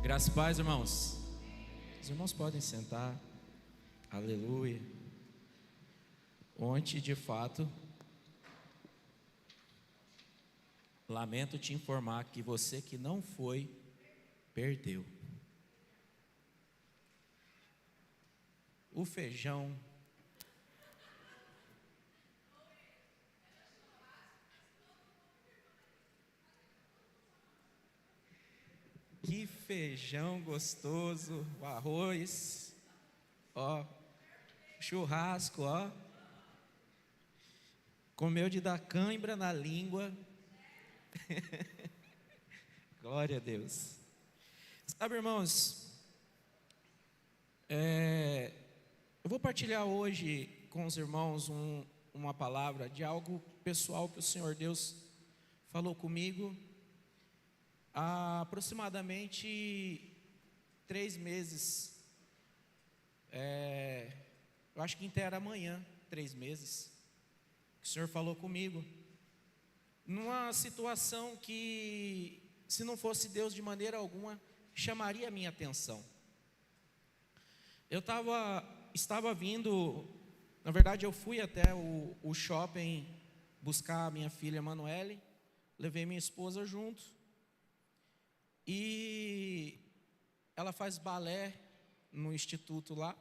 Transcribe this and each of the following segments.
Graça e paz, irmãos. Os irmãos podem sentar. Aleluia. Ontem, de fato, lamento te informar que você que não foi, perdeu. O feijão. Que feijão gostoso, o arroz, ó, churrasco, ó. Comeu de dar cãibra na língua. Glória a Deus. Sabe, irmãos, eu vou partilhar hoje com os irmãos uma palavra de algo pessoal que o Senhor Deus falou comigo há aproximadamente 3 meses. Eu acho que inteira amanhã, 3 meses, que o Senhor falou comigo, numa situação que, se não fosse Deus de maneira alguma, chamaria a minha atenção. Eu estava vindo, na verdade eu fui até o shopping buscar a minha filha Manuele, levei minha esposa junto, e ela faz balé no instituto lá,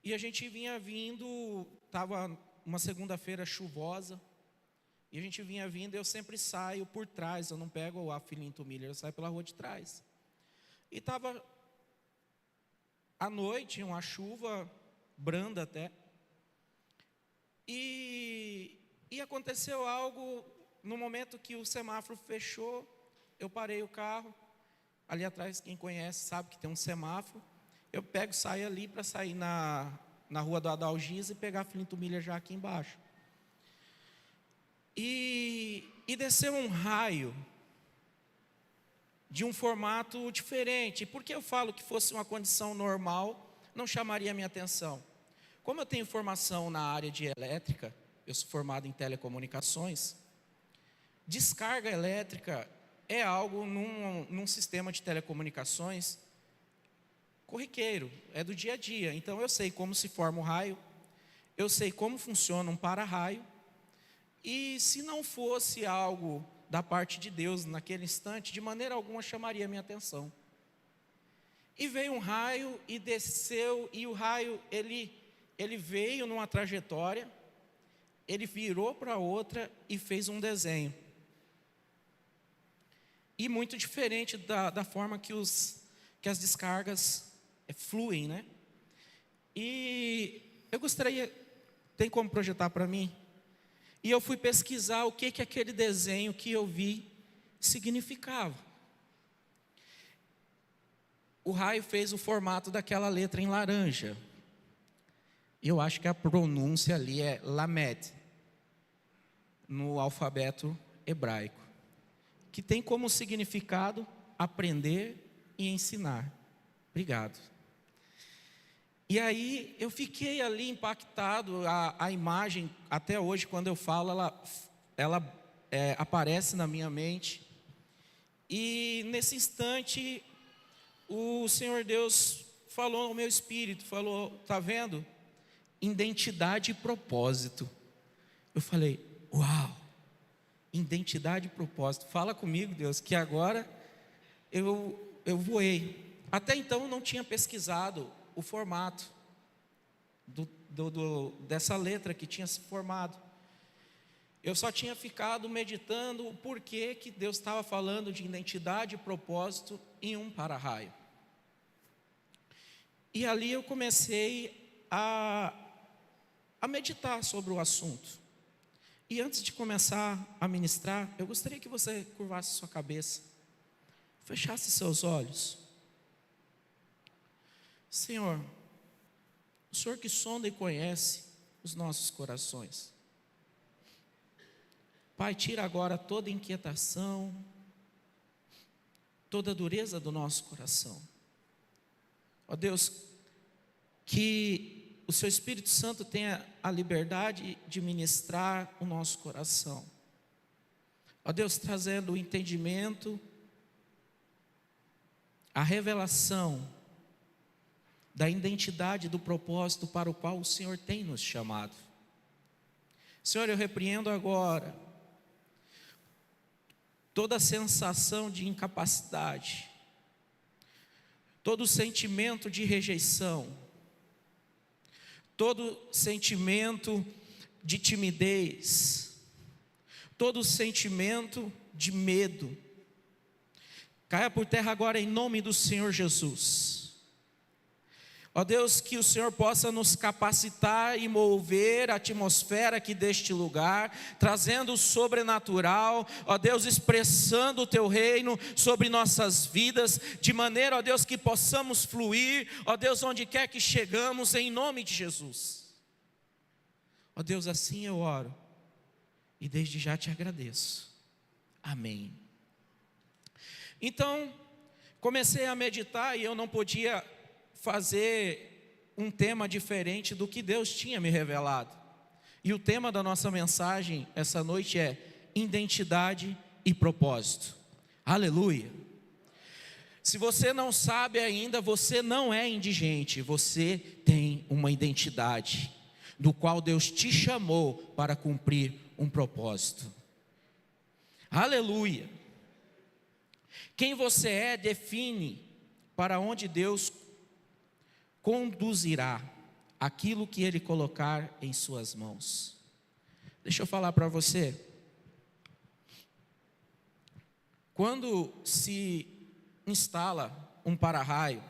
e a gente vinha vindo, estava uma segunda-feira chuvosa, e a gente vinha vindo, eu sempre saio por trás, eu não pego a Filinto Miller, eu saio pela rua de trás. E estava à noite, uma chuva branda até, e aconteceu algo, no momento que o semáforo fechou, eu parei o carro, ali atrás, quem conhece sabe que tem um semáforo, eu saio ali para sair na rua do Adalgisa e pegar a Filinto Miller já aqui embaixo. E desceu um raio de um formato diferente. Por que eu falo que fosse uma condição normal, não chamaria a minha atenção? Como eu tenho formação na área de elétrica, eu sou formado em telecomunicações, descarga elétrica é algo num sistema de telecomunicações corriqueiro, é do dia a dia. Então eu sei como se forma o raio, eu sei como funciona um para-raio, e se não fosse algo da parte de Deus naquele instante, de maneira alguma chamaria a minha atenção. E veio um raio e desceu, e o raio ele veio numa trajetória, ele virou para outra e fez um desenho. E muito diferente da forma que as descargas fluem, né? E eu gostaria, tem como projetar para mim? E eu fui pesquisar o que aquele desenho que eu vi significava. O raio fez o formato daquela letra em laranja. Eu acho que a pronúncia ali é Lamed, no alfabeto hebraico, que tem como significado aprender e ensinar. Obrigado. E aí eu fiquei ali impactado, a imagem, até hoje quando eu falo, ela aparece na minha mente. E nesse instante, o Senhor Deus falou ao meu espírito, falou, está vendo? Identidade e propósito. Eu falei, uau, identidade e propósito. Fala comigo, Deus, que agora eu voei. Até então eu não tinha pesquisado o formato dessa letra que tinha se formado. Eu só tinha ficado meditando o porquê que Deus estava falando de identidade e propósito em um para-raio. E ali eu comecei a meditar sobre o assunto. E antes de começar a ministrar, eu gostaria que você curvasse sua cabeça, fechasse seus olhos. Senhor, o Senhor que sonda e conhece os nossos corações. Pai, tira agora toda inquietação, toda dureza do nosso coração. Ó Deus, que o Seu Espírito Santo tenha a liberdade de ministrar o nosso coração. Ó Deus, trazendo o entendimento, a revelação da identidade, do propósito para o qual o Senhor tem nos chamado. Senhor, eu repreendo agora toda sensação de incapacidade, todo sentimento de rejeição, todo sentimento de timidez, todo sentimento de medo, caia por terra agora em nome do Senhor Jesus. Ó Deus, que o Senhor possa nos capacitar e mover a atmosfera aqui deste lugar, trazendo o sobrenatural, ó Deus, expressando o Teu reino sobre nossas vidas, de maneira, ó Deus, que possamos fluir, ó Deus, onde quer que chegamos, em nome de Jesus. Ó Deus, assim eu oro, e desde já te agradeço. Amém. Então, comecei a meditar e eu não podia fazer um tema diferente do que Deus tinha me revelado. E o tema da nossa mensagem essa noite é identidade e propósito. Aleluia! Se você não sabe ainda, você não é indigente, você tem uma identidade, do qual Deus te chamou para cumprir um propósito. Aleluia! Quem você é define para onde Deus conduzirá aquilo que Ele colocar em suas mãos. Deixa eu falar para você. Quando se instala um para-raio,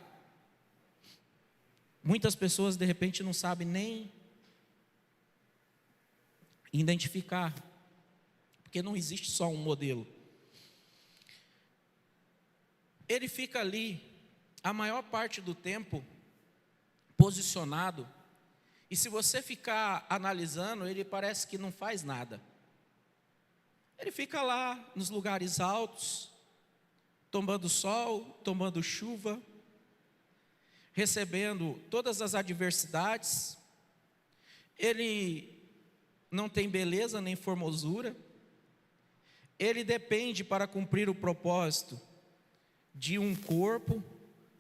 muitas pessoas de repente não sabem nem identificar, porque não existe só um modelo. Ele fica ali a maior parte do tempo posicionado, e se você ficar analisando, ele parece que não faz nada. Ele fica lá nos lugares altos, tomando sol, tomando chuva, recebendo todas as adversidades. Ele não tem beleza nem formosura. Ele depende para cumprir o propósito de um corpo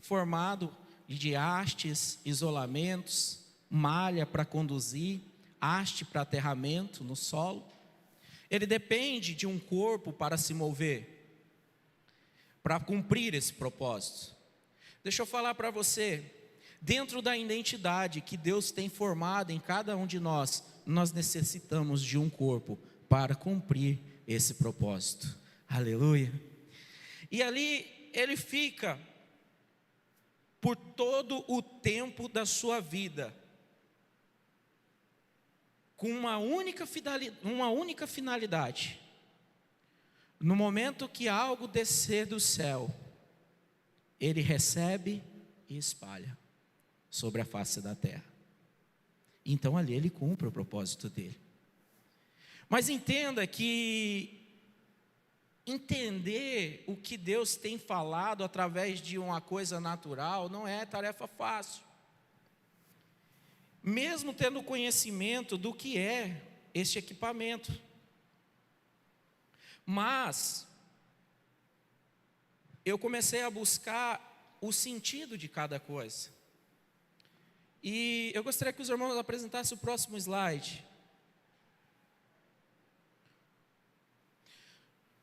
formado de hastes, isolamentos, malha para conduzir, haste para aterramento no solo. Ele depende de um corpo para se mover, para cumprir esse propósito. Deixa eu falar para você, dentro da identidade que Deus tem formado em cada um de nós, nós necessitamos de um corpo para cumprir esse propósito. Aleluia! E ali ele fica por todo o tempo da sua vida, com uma única finalidade. No momento que algo descer do céu, ele recebe e espalha sobre a face da terra. Então ali ele cumpre o propósito dele. Mas entenda que entender o que Deus tem falado através de uma coisa natural não é tarefa fácil. Mesmo tendo conhecimento do que é este equipamento. Mas eu comecei a buscar o sentido de cada coisa. E eu gostaria que os irmãos apresentassem o próximo slide.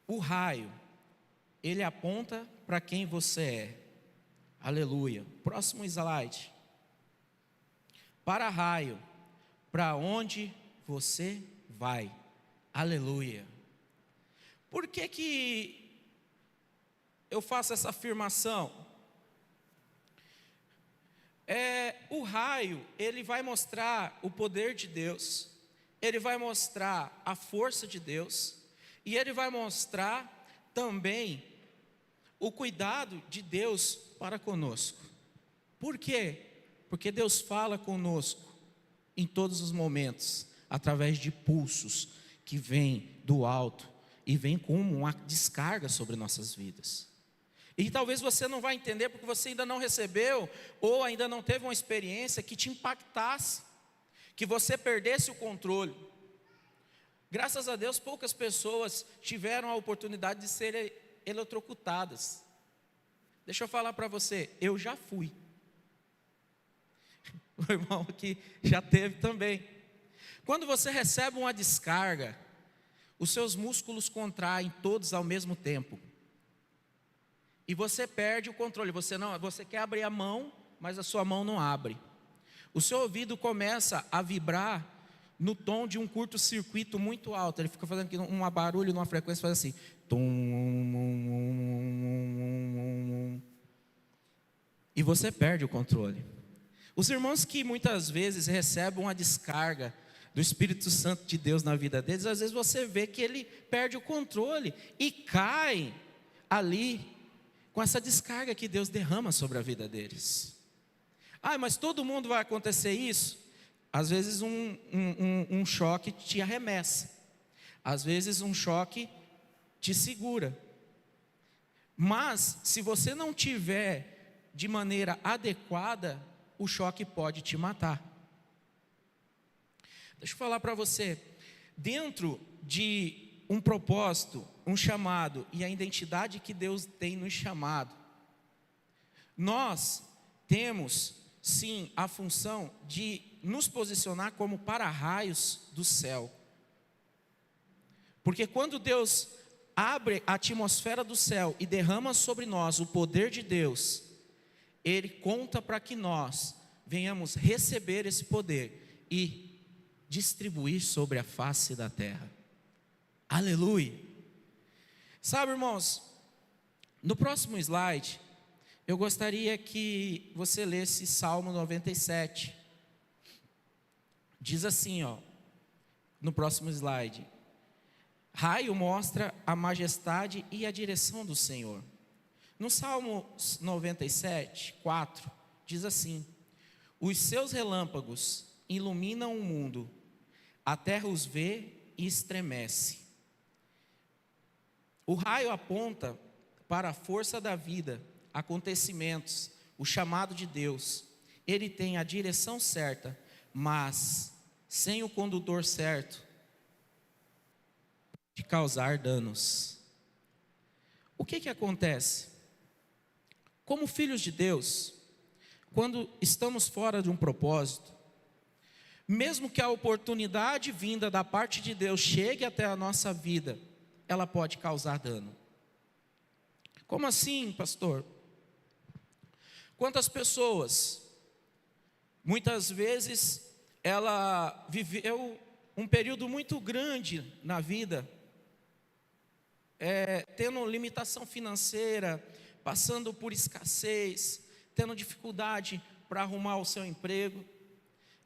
O raio, ele aponta para quem você é. Aleluia. Próximo slide. Para-raio, para onde você vai. Aleluia. Por que eu faço essa afirmação? O raio, ele vai mostrar o poder de Deus, ele vai mostrar a força de Deus, e ele vai mostrar também o cuidado de Deus para conosco. Por quê? Porque Deus fala conosco em todos os momentos, através de pulsos que vêm do alto e vêm como uma descarga sobre nossas vidas. E talvez você não vai entender porque você ainda não recebeu ou ainda não teve uma experiência que te impactasse, que você perdesse o controle. Graças a Deus, poucas pessoas tiveram a oportunidade de serem eletrocutadas. Deixa eu falar para você, eu já fui. O irmão aqui já teve também. Quando você recebe uma descarga, os seus músculos contraem todos ao mesmo tempo. E você perde o controle. Você quer abrir a mão, mas a sua mão não abre. O seu ouvido começa a vibrar no tom de um curto-circuito muito alto. Ele fica fazendo um barulho numa frequência, faz assim. E você perde o controle. Os irmãos que muitas vezes recebem uma descarga do Espírito Santo de Deus na vida deles, às vezes você vê que ele perde o controle e cai ali com essa descarga que Deus derrama sobre a vida deles. Mas todo mundo vai acontecer isso? Às vezes um choque te arremessa, às vezes um choque te segura. Mas se você não tiver de maneira adequada, o choque pode te matar. Deixa eu falar para você, dentro de um propósito, um chamado e a identidade que Deus tem nos chamado, nós temos sim a função de nos posicionar como para-raios do céu. Porque quando Deus abre a atmosfera do céu e derrama sobre nós o poder de Deus, Ele conta para que nós venhamos receber esse poder e distribuir sobre a face da terra. Aleluia! Sabe, irmãos, no próximo slide, eu gostaria que você lesse Salmo 97. Diz assim, no próximo slide: raio mostra a majestade e a direção do Senhor. No Salmo 97, 4, diz assim: os seus relâmpagos iluminam o mundo, a terra os vê e estremece. O raio aponta para a força da vida, acontecimentos, o chamado de Deus. Ele tem a direção certa, mas sem o condutor certo, de causar danos. O que acontece? Como filhos de Deus, quando estamos fora de um propósito, mesmo que a oportunidade vinda da parte de Deus chegue até a nossa vida, ela pode causar dano. Como assim, pastor? Quantas pessoas, muitas vezes, ela viveu um período muito grande na vida, tendo limitação financeira, passando por escassez, tendo dificuldade para arrumar o seu emprego,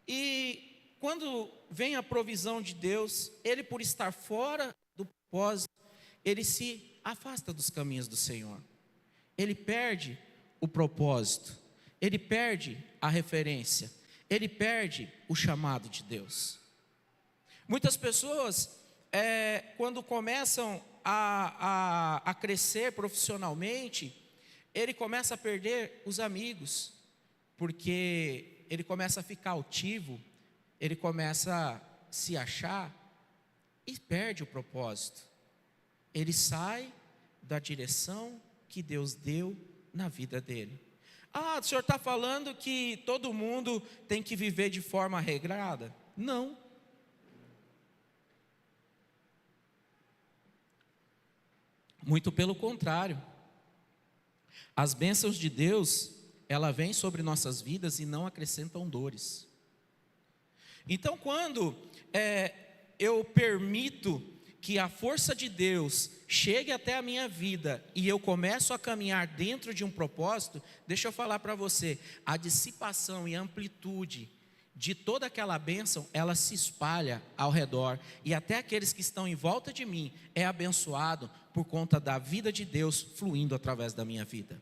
e quando vem a provisão de Deus, ele, por estar fora do propósito, ele se afasta dos caminhos do Senhor. Ele perde o propósito, ele perde a referência, ele perde o chamado de Deus. Muitas pessoas, quando começam a crescer profissionalmente, ele começa a perder os amigos, porque ele começa a ficar altivo, ele começa a se achar e perde o propósito. Ele sai da direção que Deus deu na vida dele. O senhor está falando que todo mundo tem que viver de forma regrada? Não. Muito pelo contrário. As bênçãos de Deus, ela vem sobre nossas vidas e não acrescentam dores. Então, quando eu permito que a força de Deus chegue até a minha vida e eu começo a caminhar dentro de um propósito, deixa eu falar para você, a dissipação e a amplitude de toda aquela bênção, ela se espalha ao redor, e até aqueles que estão em volta de mim é abençoado por conta da vida de Deus fluindo através da minha vida.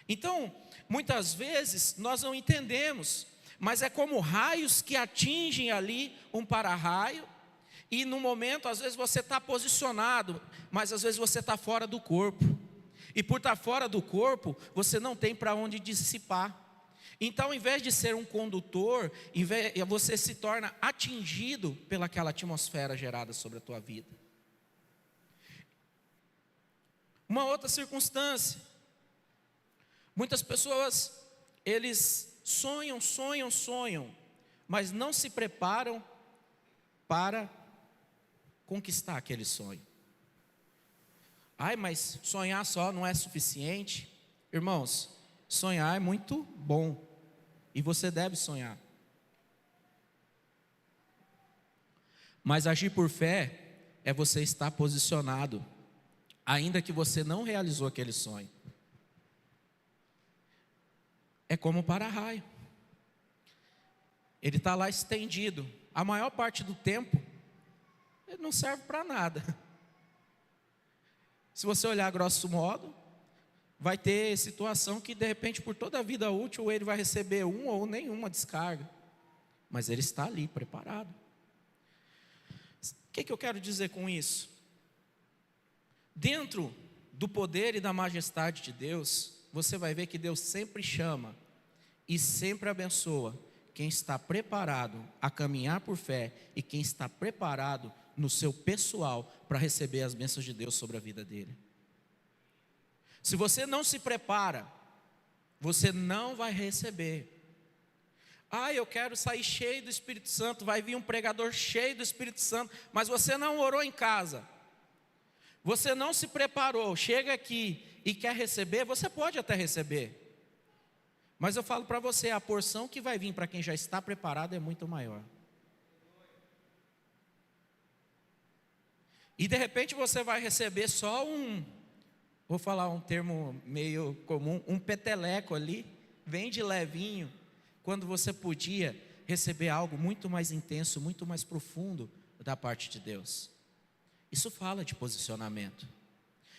Então, muitas vezes nós não entendemos, mas é como raios que atingem ali um para-raio, e no momento, às vezes você está posicionado, mas às vezes você está fora do corpo, e por estar fora do corpo, você não tem para onde dissipar. Então, em vez de ser um condutor, você se torna atingido pelaquela atmosfera gerada sobre a tua vida. Uma outra circunstância, Muitas pessoas, eles sonham, mas não se preparam para conquistar aquele sonho. Ai, mas sonhar só não é suficiente. Irmãos, sonhar é muito bom e você deve sonhar. Mas agir por fé é você estar posicionado, ainda que você não realizou aquele sonho. É como o para-raio. Ele está lá estendido. A maior parte do tempo, ele não serve para nada. Se você olhar grosso modo, vai ter situação que de repente por toda a vida útil ele vai receber uma ou nenhuma descarga. Mas ele está ali preparado. O que eu quero dizer com isso? Dentro do poder e da majestade de Deus, você vai ver que Deus sempre chama e sempre abençoa quem está preparado a caminhar por fé e quem está preparado no seu pessoal para receber as bênçãos de Deus sobre a vida dele. Se você não se prepara, você não vai receber. Eu quero sair cheio do Espírito Santo, vai vir um pregador cheio do Espírito Santo, mas você não orou em casa, você não se preparou, chega aqui e quer receber, você pode até receber, mas eu falo para você, a porção que vai vir para quem já está preparado é muito maior. E de repente você vai receber só vou falar um termo meio comum, um peteleco ali, vem de levinho, quando você podia receber algo muito mais intenso, muito mais profundo da parte de Deus. Isso fala de posicionamento.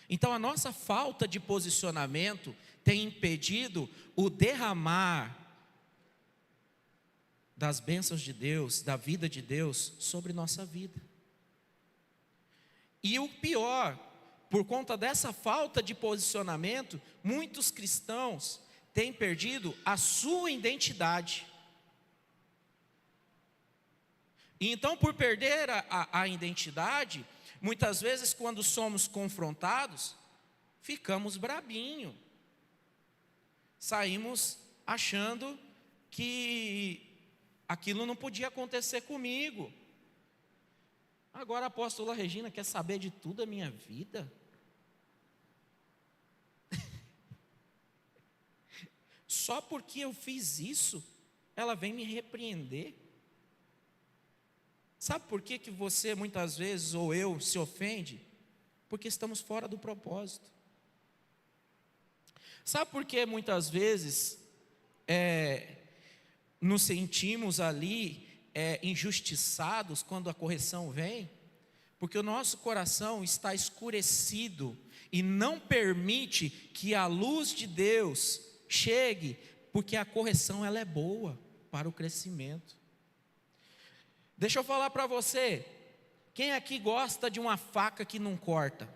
Então a nossa falta de posicionamento tem impedido o derramar das bênçãos de Deus, da vida de Deus sobre nossa vida. E o pior, por conta dessa falta de posicionamento, muitos cristãos têm perdido a sua identidade. E então, por perder a identidade, muitas vezes quando somos confrontados, ficamos brabinho. Saímos achando que aquilo não podia acontecer comigo. Agora a apóstola Regina quer saber de tudo a minha vida? Só porque eu fiz isso, ela vem me repreender. Sabe por que você muitas vezes, ou eu, se ofende? Porque estamos fora do propósito. Sabe por que muitas vezes nos sentimos ali injustiçados quando a correção vem? Porque o nosso coração está escurecido e não permite que a luz de Deus chegue, porque a correção ela é boa para o crescimento. Deixa eu falar para você, quem aqui gosta de uma faca que não corta?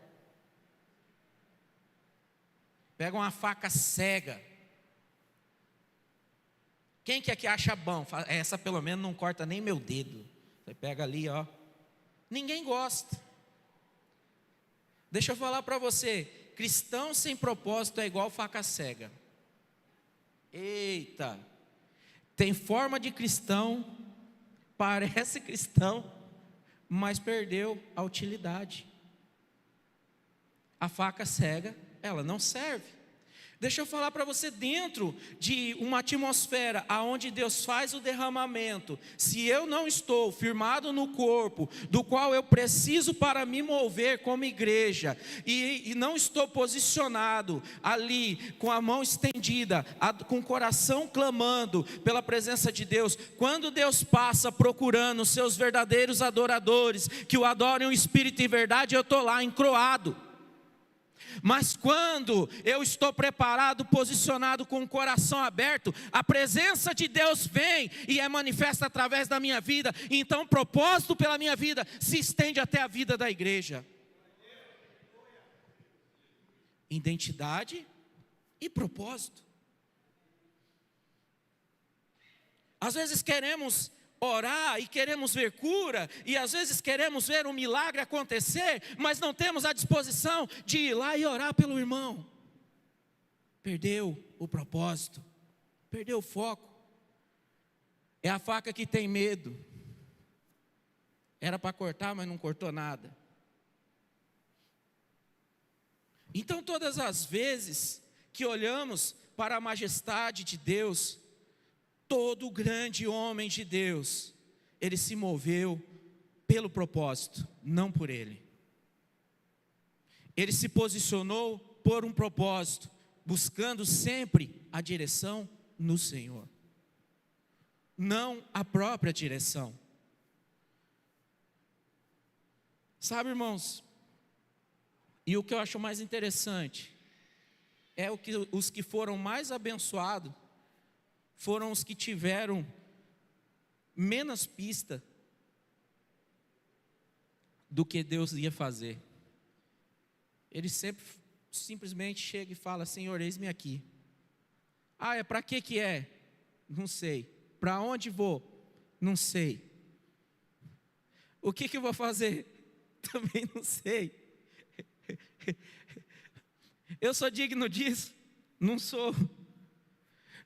Pega uma faca cega. Quem que aqui acha bom? Essa pelo menos não corta nem meu dedo. Você pega ali, ó. Ninguém gosta. Deixa eu falar para você, cristão sem propósito é igual faca cega. Eita, tem forma de cristão, parece cristão, mas perdeu a utilidade. A faca cega, ela não serve. Deixa eu falar para você, dentro de uma atmosfera onde Deus faz o derramamento, se eu não estou firmado no corpo, do qual eu preciso para me mover como igreja, e não estou posicionado ali, com a mão estendida, com o coração clamando pela presença de Deus, quando Deus passa procurando os seus verdadeiros adoradores, que o adorem em espírito e verdade, eu estou lá encroado. Mas quando eu estou preparado, posicionado com o coração aberto, a presença de Deus vem e é manifesta através da minha vida. Então o propósito pela minha vida se estende até a vida da igreja. Identidade e propósito. Às vezes queremos orar e queremos ver cura, e às vezes queremos ver um milagre acontecer, mas não temos a disposição de ir lá e orar pelo irmão. perdeu o propósito, perdeu o foco. É a faca que tem medo. Era para cortar, mas não cortou nada. Então, todas as vezes que olhamos para a majestade de Deus, todo grande homem de Deus, ele se moveu pelo propósito, não por ele. Ele se posicionou por um propósito, buscando sempre a direção no Senhor, não a própria direção. Sabe, irmãos, e o que eu acho mais interessante é os que foram mais abençoados foram os que tiveram menos pista do que Deus ia fazer. Ele sempre simplesmente chega e fala: Senhor, eis-me aqui. Ah, é para que é? Não sei. Para onde vou? Não sei. O que eu vou fazer? Também não sei. Eu sou digno disso? Não sou.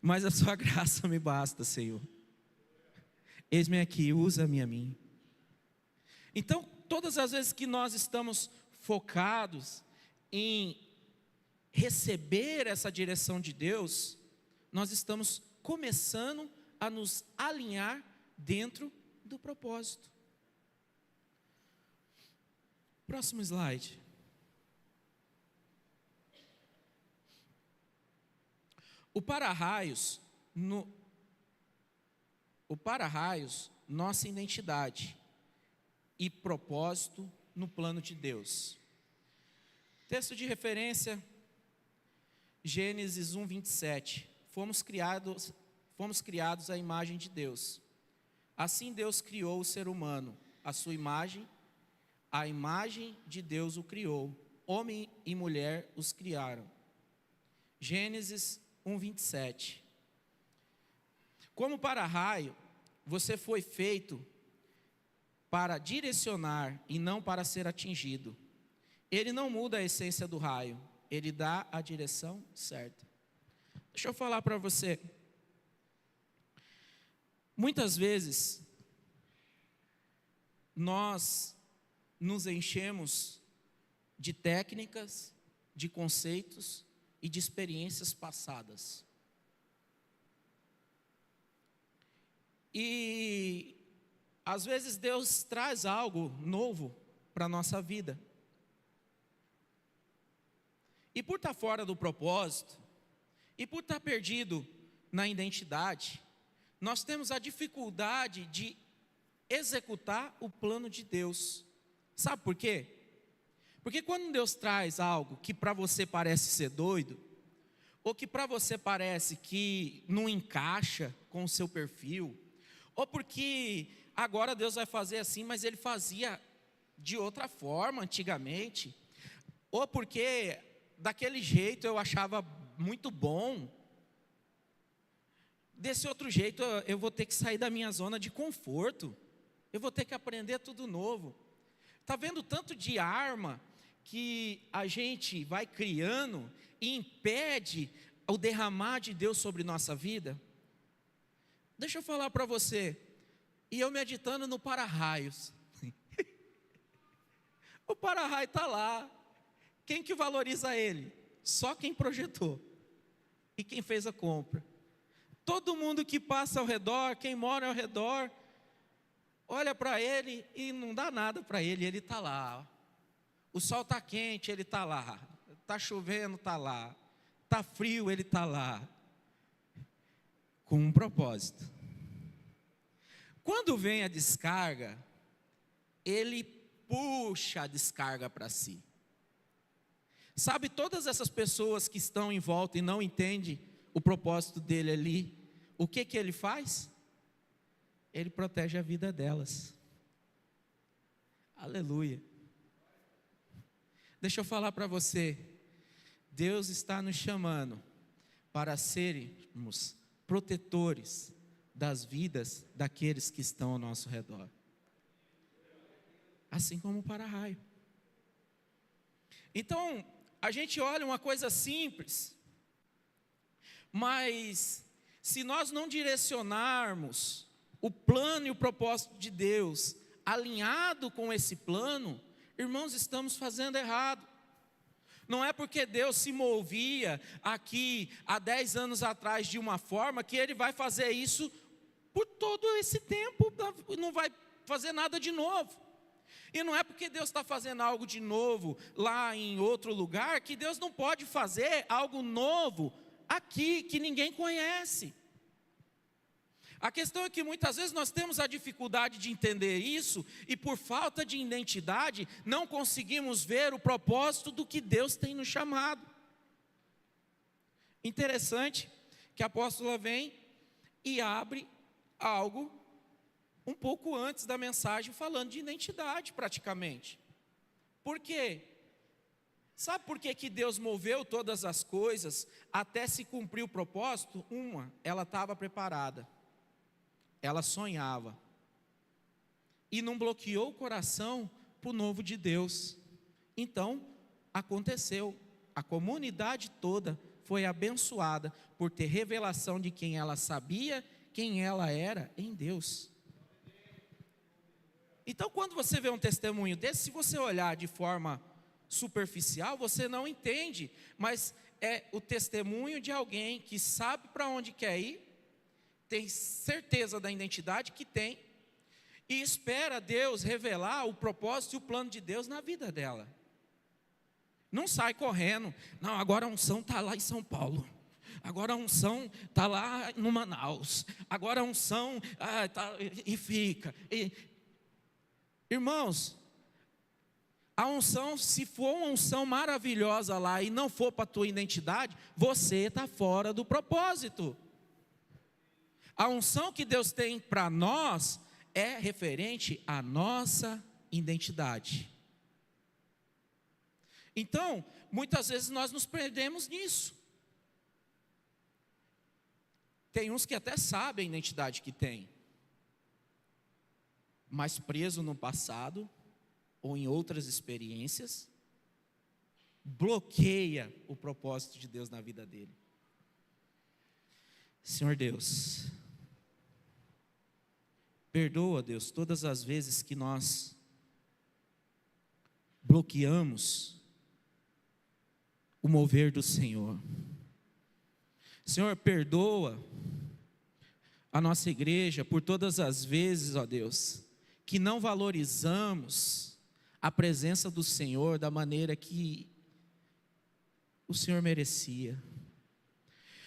Mas a sua graça me basta, Senhor. Eis-me aqui, usa-me a mim. Então, todas as vezes que nós estamos focados em receber essa direção de Deus, nós estamos começando a nos alinhar dentro do propósito. Próximo slide. O para-raios, nossa identidade e propósito no plano de Deus. Texto de referência, Gênesis 1:27. Fomos criados à imagem de Deus. Assim Deus criou o ser humano, a sua imagem, a imagem de Deus o criou. Homem e mulher os criaram. Gênesis 1:27. Como para-raio, você foi feito para direcionar e não para ser atingido. Ele não muda a essência do raio, ele dá a direção certa. Deixa eu falar para você. Muitas vezes, nós nos enchemos de técnicas, de conceitos e de experiências passadas. E às vezes Deus traz algo novo para a nossa vida. E por estar fora do propósito, e por estar perdido na identidade, nós temos a dificuldade de executar o plano de Deus. Sabe por quê? Porque quando Deus traz algo que para você parece ser doido, ou que para você parece que não encaixa com o seu perfil, ou porque agora Deus vai fazer assim, mas Ele fazia de outra forma antigamente, ou porque daquele jeito eu achava muito bom, desse outro jeito eu vou ter que sair da minha zona de conforto, eu vou ter que aprender tudo novo. Está vendo tanto de arma que a gente vai criando e impede o derramar de Deus sobre nossa vida? Deixa eu falar para você, e eu meditando no para-raios, o para-raio está lá, quem que valoriza ele? Só quem projetou e quem fez a compra. Todo mundo que passa ao redor, quem mora ao redor, olha para ele e não dá nada para ele, ele está lá. O sol está quente, ele está lá. Está chovendo, está lá. Está frio, ele está lá. Com um propósito. Quando vem a descarga, ele puxa a descarga para si. Sabe, todas essas pessoas que estão em volta e não entendem o propósito dele ali, o que ele faz? Ele protege a vida delas. Aleluia. Deixa eu falar para você, Deus está nos chamando para sermos protetores das vidas daqueles que estão ao nosso redor. Assim como o para-raio. Então, a gente olha uma coisa simples, Mas se nós não direcionarmos o plano e o propósito de Deus alinhado com esse plano, irmãos, estamos fazendo errado. Não é porque Deus se movia aqui há 10 anos atrás de uma forma que Ele vai fazer isso por todo esse tempo, não vai fazer nada de novo. E não é porque Deus está fazendo algo de novo lá em outro lugar, que Deus não pode fazer algo novo aqui, que ninguém conhece. A questão é que muitas vezes nós temos a dificuldade de entender isso, e por falta de identidade, não conseguimos ver o propósito do que Deus tem nos chamado. Interessante que a apóstola vem e abre algo um pouco antes da mensagem, falando de identidade praticamente. Por quê? Sabe por que Deus moveu todas as coisas até se cumprir o propósito? Ela estava preparada, ela sonhava, e não bloqueou o coração para o novo de Deus. Então, aconteceu, a comunidade toda foi abençoada por ter revelação de quem ela sabia, quem ela era em Deus. Então, quando você vê um testemunho desse, se você olhar de forma superficial, você não entende, mas é o testemunho de alguém que sabe para onde quer ir, tem certeza da identidade que tem, e espera Deus revelar o propósito e o plano de Deus na vida dela. Não sai correndo, não, agora a unção está lá em São Paulo, agora a unção está lá no Manaus, agora a unção, e fica... Irmãos, a unção, se for uma unção maravilhosa lá e não for para a tua identidade, você está fora do propósito. A unção que Deus tem para nós é referente à nossa identidade. Então, muitas vezes nós nos perdemos nisso. Tem uns que até sabem a identidade que tem, mas preso no passado ou em outras experiências, bloqueia o propósito de Deus na vida dele. Senhor Deus, perdoa, Deus, todas as vezes que nós bloqueamos o mover do Senhor. Senhor, perdoa a nossa igreja por todas as vezes, ó Deus, que não valorizamos a presença do Senhor da maneira que o Senhor merecia.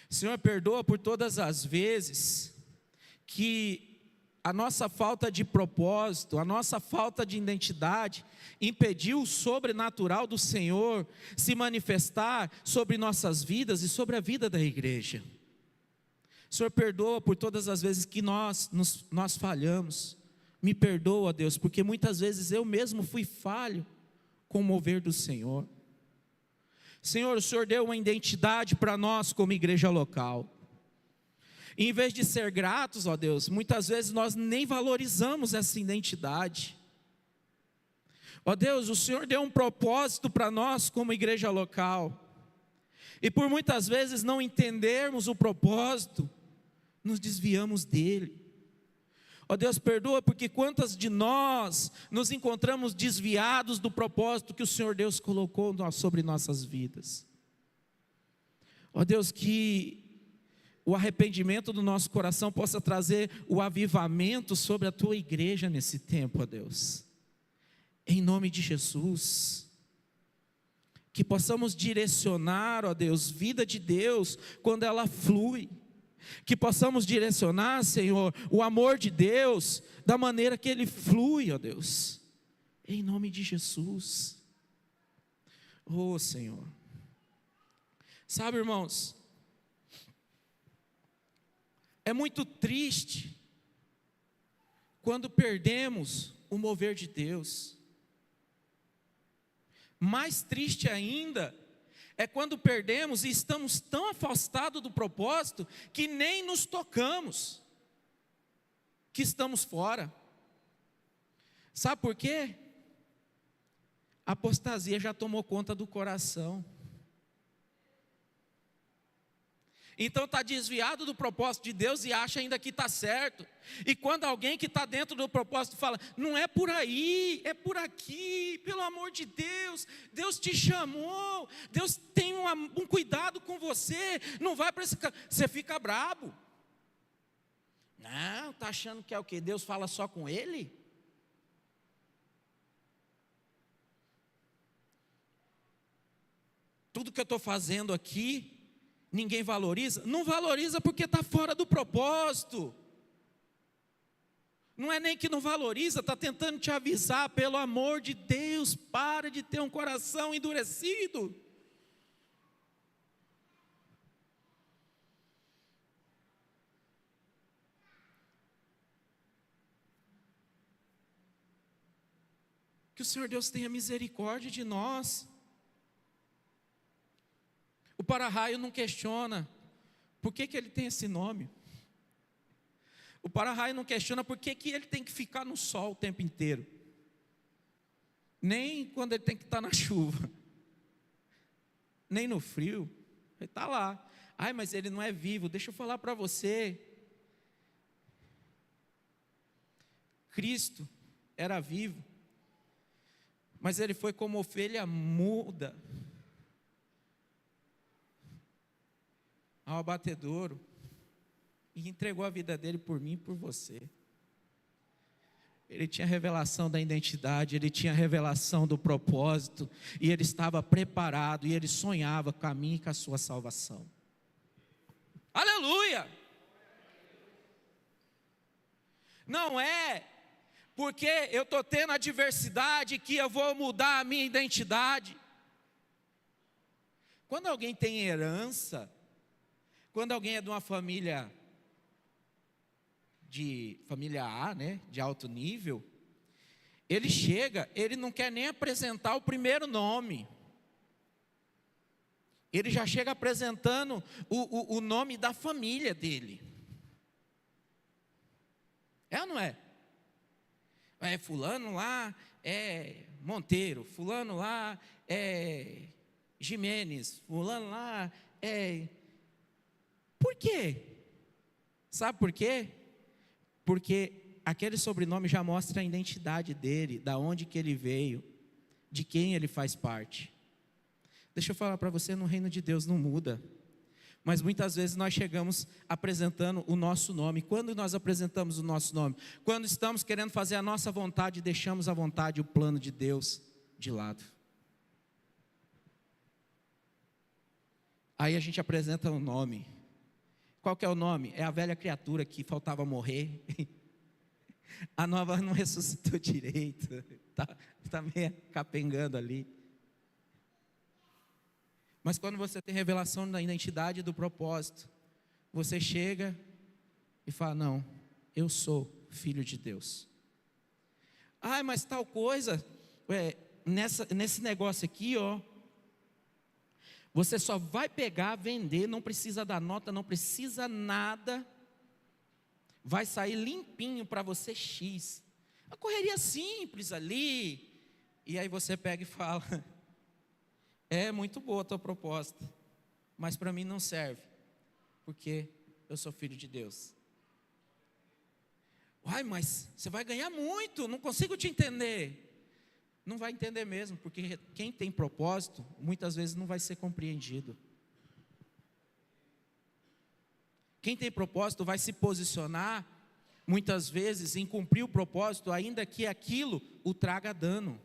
Senhor, perdoa por todas as vezes que a nossa falta de propósito, a nossa falta de identidade impediu o sobrenatural do Senhor se manifestar sobre nossas vidas e sobre a vida da igreja. Senhor, perdoa por todas as vezes que nós falhamos. Me perdoa, Deus, porque muitas vezes eu mesmo fui falho com o mover do Senhor. Senhor, o Senhor deu uma identidade para nós como igreja local. E em vez de ser gratos, ó Deus, muitas vezes nós nem valorizamos essa identidade. Ó Deus, o Senhor deu um propósito para nós como igreja local. E por muitas vezes não entendermos o propósito, nos desviamos dele. Ó Deus, perdoa, porque quantas de nós nos encontramos desviados do propósito que o Senhor Deus colocou sobre nossas vidas. Ó Deus, que o arrependimento do nosso coração possa trazer o avivamento sobre a tua igreja nesse tempo, ó Deus. Em nome de Jesus. Que possamos direcionar, ó Deus, vida de Deus quando ela flui. Que possamos direcionar, Senhor, o amor de Deus da maneira que ele flui, ó Deus. Em nome de Jesus. Oh, Senhor. Sabe, irmãos, é muito triste quando perdemos o mover de Deus. Mais triste ainda é quando perdemos e estamos tão afastados do propósito que nem nos tocamos, que estamos fora. Sabe por quê? A apostasia já tomou conta do coração. Então está desviado do propósito de Deus e acha ainda que está certo. E quando alguém que está dentro do propósito fala, não é por aí, é por aqui, pelo amor de Deus, Deus te chamou, Deus tem um cuidado com você, não vai para esse caminho, você fica brabo. Não, está achando que é o quê? Deus fala só com ele? Tudo que eu estou fazendo aqui, ninguém valoriza? Não valoriza porque está fora do propósito. Não é nem que não valoriza, está tentando te avisar, pelo amor de Deus, para de ter um coração endurecido. Que o Senhor Deus tenha misericórdia de nós. O para-raio não questiona por que ele tem esse nome. O para-raio não questiona por que ele tem que ficar no sol o tempo inteiro. Nem quando ele tem que estar na chuva. Nem no frio. Ele está lá. Ai, mas ele não é vivo. Deixa eu falar para você. Cristo era vivo. Mas ele foi como ovelha muda ao abatedouro e entregou a vida dele por mim e por você. Ele tinha revelação da identidade, ele tinha revelação do propósito, e ele estava preparado, e ele sonhava com a mim e com a sua salvação. Aleluia! Não é porque eu estou tendo adversidade que eu vou mudar a minha identidade. Quando alguém tem herança, quando alguém é de uma família A, né, de alto nível, ele chega, ele não quer nem apresentar o primeiro nome. Ele já chega apresentando o nome da família dele. É ou não é? Fulano lá é Monteiro, fulano lá é Jimenez, fulano lá é... Por quê? Sabe por quê? Porque aquele sobrenome já mostra a identidade dele, da onde que ele veio, de quem ele faz parte. Deixa eu falar para você, no reino de Deus não muda. Mas muitas vezes nós chegamos apresentando o nosso nome. Quando nós apresentamos o nosso nome? Quando estamos querendo fazer a nossa vontade, deixamos a vontade e o plano de Deus de lado. Aí a gente apresenta o nome. Qual que é o nome? É a velha criatura que faltava morrer. A nova não ressuscitou direito. Está meio capengando ali. Mas quando você tem revelação da identidade e do propósito, você chega e fala, não, eu sou filho de Deus. Ah, mas tal coisa, nesse negócio aqui, ó, você só vai pegar, vender, não precisa dar nota, não precisa nada, vai sair limpinho para você X. A correria simples ali, e aí você pega e fala, é muito boa a tua proposta, mas para mim não serve, porque eu sou filho de Deus. Uai, mas você vai ganhar muito, não consigo te entender. Não vai entender mesmo, porque quem tem propósito, muitas vezes não vai ser compreendido. Quem tem propósito vai se posicionar, muitas vezes, em cumprir o propósito, ainda que aquilo o traga dano.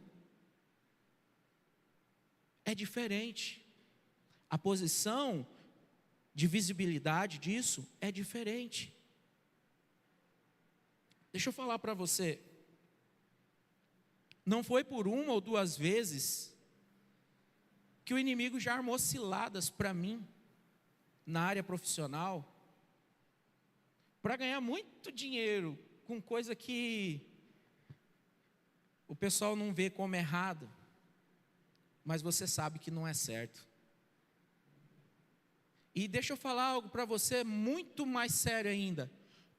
É diferente. A posição de visibilidade disso é diferente. Deixa eu falar para você. Não foi por uma ou duas vezes que o inimigo já armou ciladas para mim, na área profissional, para ganhar muito dinheiro com coisa que o pessoal não vê como errado, mas você sabe que não é certo. E deixa eu falar algo para você muito mais sério ainda.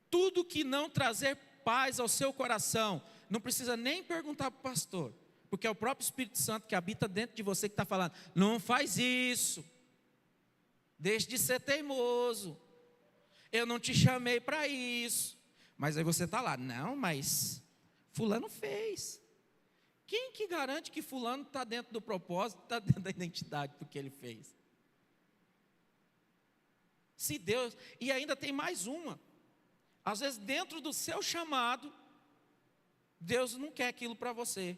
Tudo que não trazer paz ao seu coração, não precisa nem perguntar para o pastor, porque é o próprio Espírito Santo que habita dentro de você que está falando, não faz isso, Deixe de ser teimoso. Eu não te chamei para isso. Mas aí você está lá, não, mas fulano fez. Quem que garante que fulano está dentro do propósito, está dentro da identidade porque ele fez? Se Deus, e ainda tem mais uma. Às vezes dentro do seu chamado, Deus não quer aquilo para você.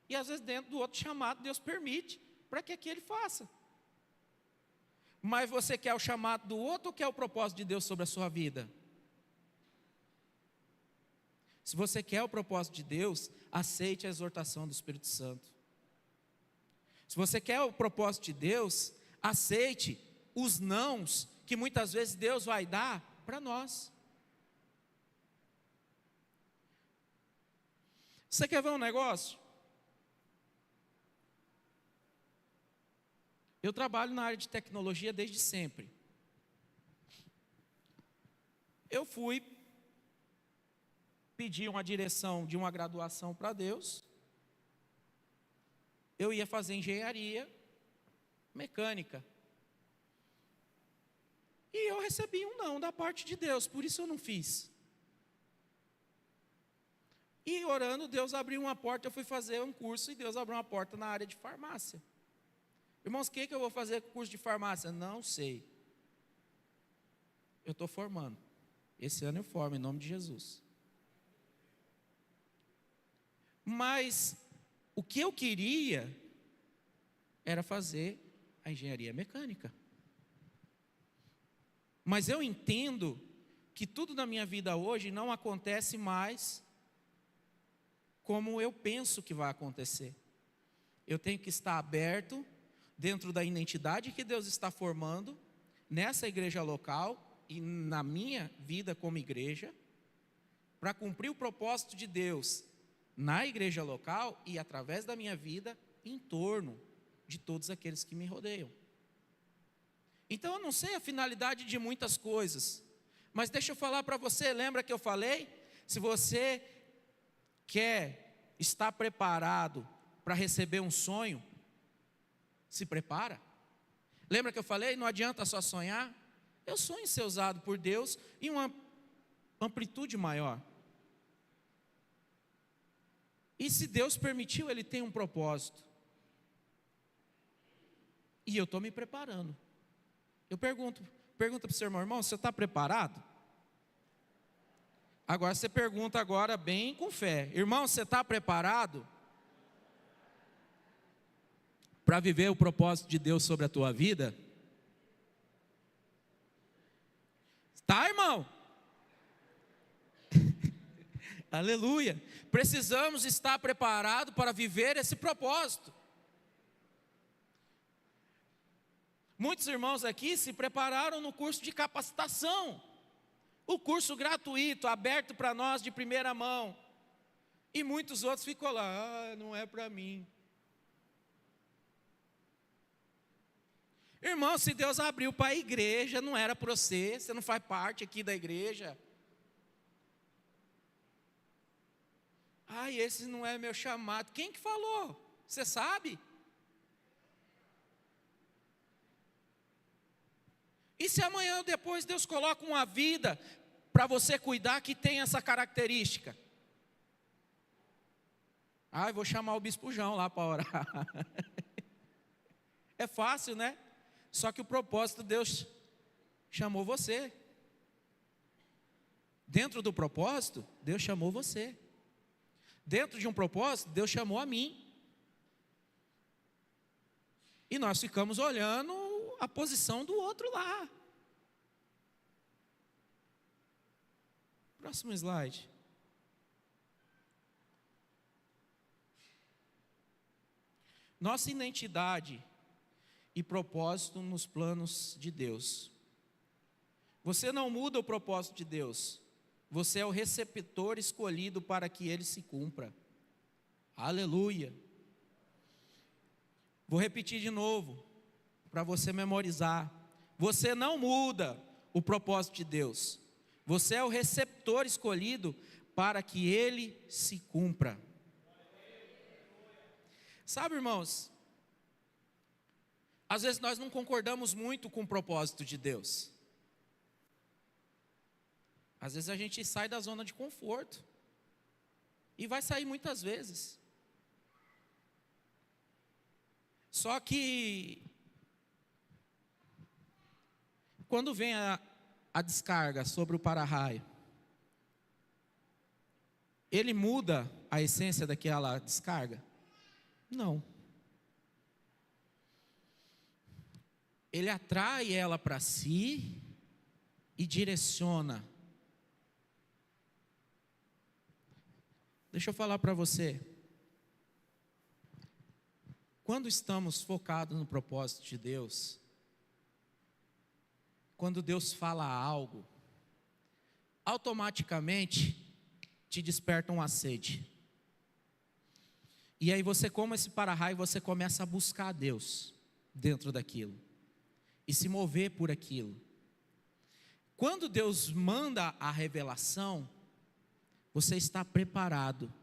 E às vezes dentro do outro chamado, Deus permite para que aquele faça. Mas você quer o chamado do outro ou quer o propósito de Deus sobre a sua vida? Se você quer o propósito de Deus, aceite a exortação do Espírito Santo. Se você quer o propósito de Deus, aceite os nãos que muitas vezes Deus vai dar para nós. Você quer ver um negócio? Eu trabalho na área de tecnologia desde sempre. Eu fui pedir uma direção de uma graduação para Deus. Eu ia fazer engenharia mecânica. E eu recebi um não da parte de Deus, por isso eu não fiz. E orando, Deus abriu uma porta, eu fui fazer um curso e Deus abriu uma porta na área de farmácia. Irmãos, o que eu vou fazer com o curso de farmácia? Não sei. Eu estou formando. Esse ano eu formo, em nome de Jesus. Mas o que eu queria era fazer a engenharia mecânica. Mas eu entendo que tudo na minha vida hoje não acontece mais como eu penso que vai acontecer. Eu tenho que estar aberto dentro da identidade que Deus está formando nessa igreja local e na minha vida como igreja, para cumprir o propósito de Deus na igreja local e através da minha vida em torno de todos aqueles que me rodeiam. Então eu não sei a finalidade de muitas coisas, mas deixa eu falar para você, lembra que eu falei? Se você quer estar preparado para receber um sonho, se prepara. Lembra que eu falei? Não adianta só sonhar. Eu sonho em ser usado por Deus em uma amplitude maior. E se Deus permitiu, Ele tem um propósito. E eu estou me preparando. Eu pergunta para o seu irmão, você está preparado? Agora você pergunta agora bem com fé. Irmão, você está preparado para viver o propósito de Deus sobre a tua vida? Tá, irmão? Aleluia. Precisamos estar preparados para viver esse propósito. Muitos irmãos aqui se prepararam no curso de capacitação. O curso gratuito, aberto para nós de primeira mão. E muitos outros ficam lá, não é para mim. Irmão, se Deus abriu para a igreja, não era para você, você não faz parte aqui da igreja. Ai, esse não é meu chamado. Quem que falou? Você sabe? E se amanhã ou depois Deus coloca uma vida para você cuidar que tem essa característica? Ai, vou chamar o Bispo João lá para orar. É fácil, né? Só que o propósito, Deus chamou você. Dentro do propósito, Deus chamou você. Dentro de um propósito, Deus chamou a mim. E nós ficamos olhando a posição do outro lá. Próximo slide. Nossa identidade e propósito nos planos de Deus. Você não muda o propósito de Deus. Você é o receptor escolhido para que ele se cumpra. Aleluia. Vou repetir de novo, para você memorizar. Você não muda o propósito de Deus. Você é o receptor escolhido para que ele se cumpra. Sabe, irmãos, Às vezes nós não concordamos muito com o propósito de Deus. Às vezes a gente sai da zona de conforto. E vai sair muitas vezes. Só que quando vem a descarga sobre o para-raio, ele muda a essência daquela descarga? Não. Ele atrai ela para si e direciona. Deixa eu falar para você. Quando estamos focados no propósito de Deus, quando Deus fala algo, automaticamente te desperta uma sede. E aí você, como esse para-raio, você começa a buscar Deus dentro daquilo. E se mover por aquilo. Quando Deus manda a revelação, você está preparado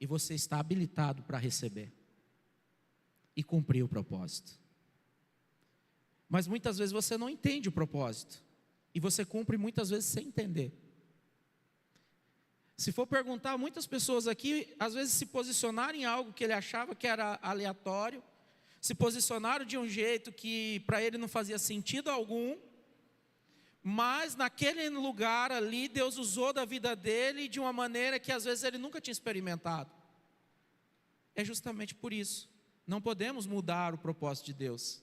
e você está habilitado para receber e cumprir o propósito. Mas muitas vezes você não entende o propósito e você cumpre muitas vezes sem entender. Se for perguntar, muitas pessoas aqui às vezes se posicionaram em algo que ele achava que era aleatório, se posicionaram de um jeito que para ele não fazia sentido algum, mas naquele lugar ali Deus usou da vida dele de uma maneira que às vezes ele nunca tinha experimentado. É justamente por isso, não podemos mudar o propósito de Deus,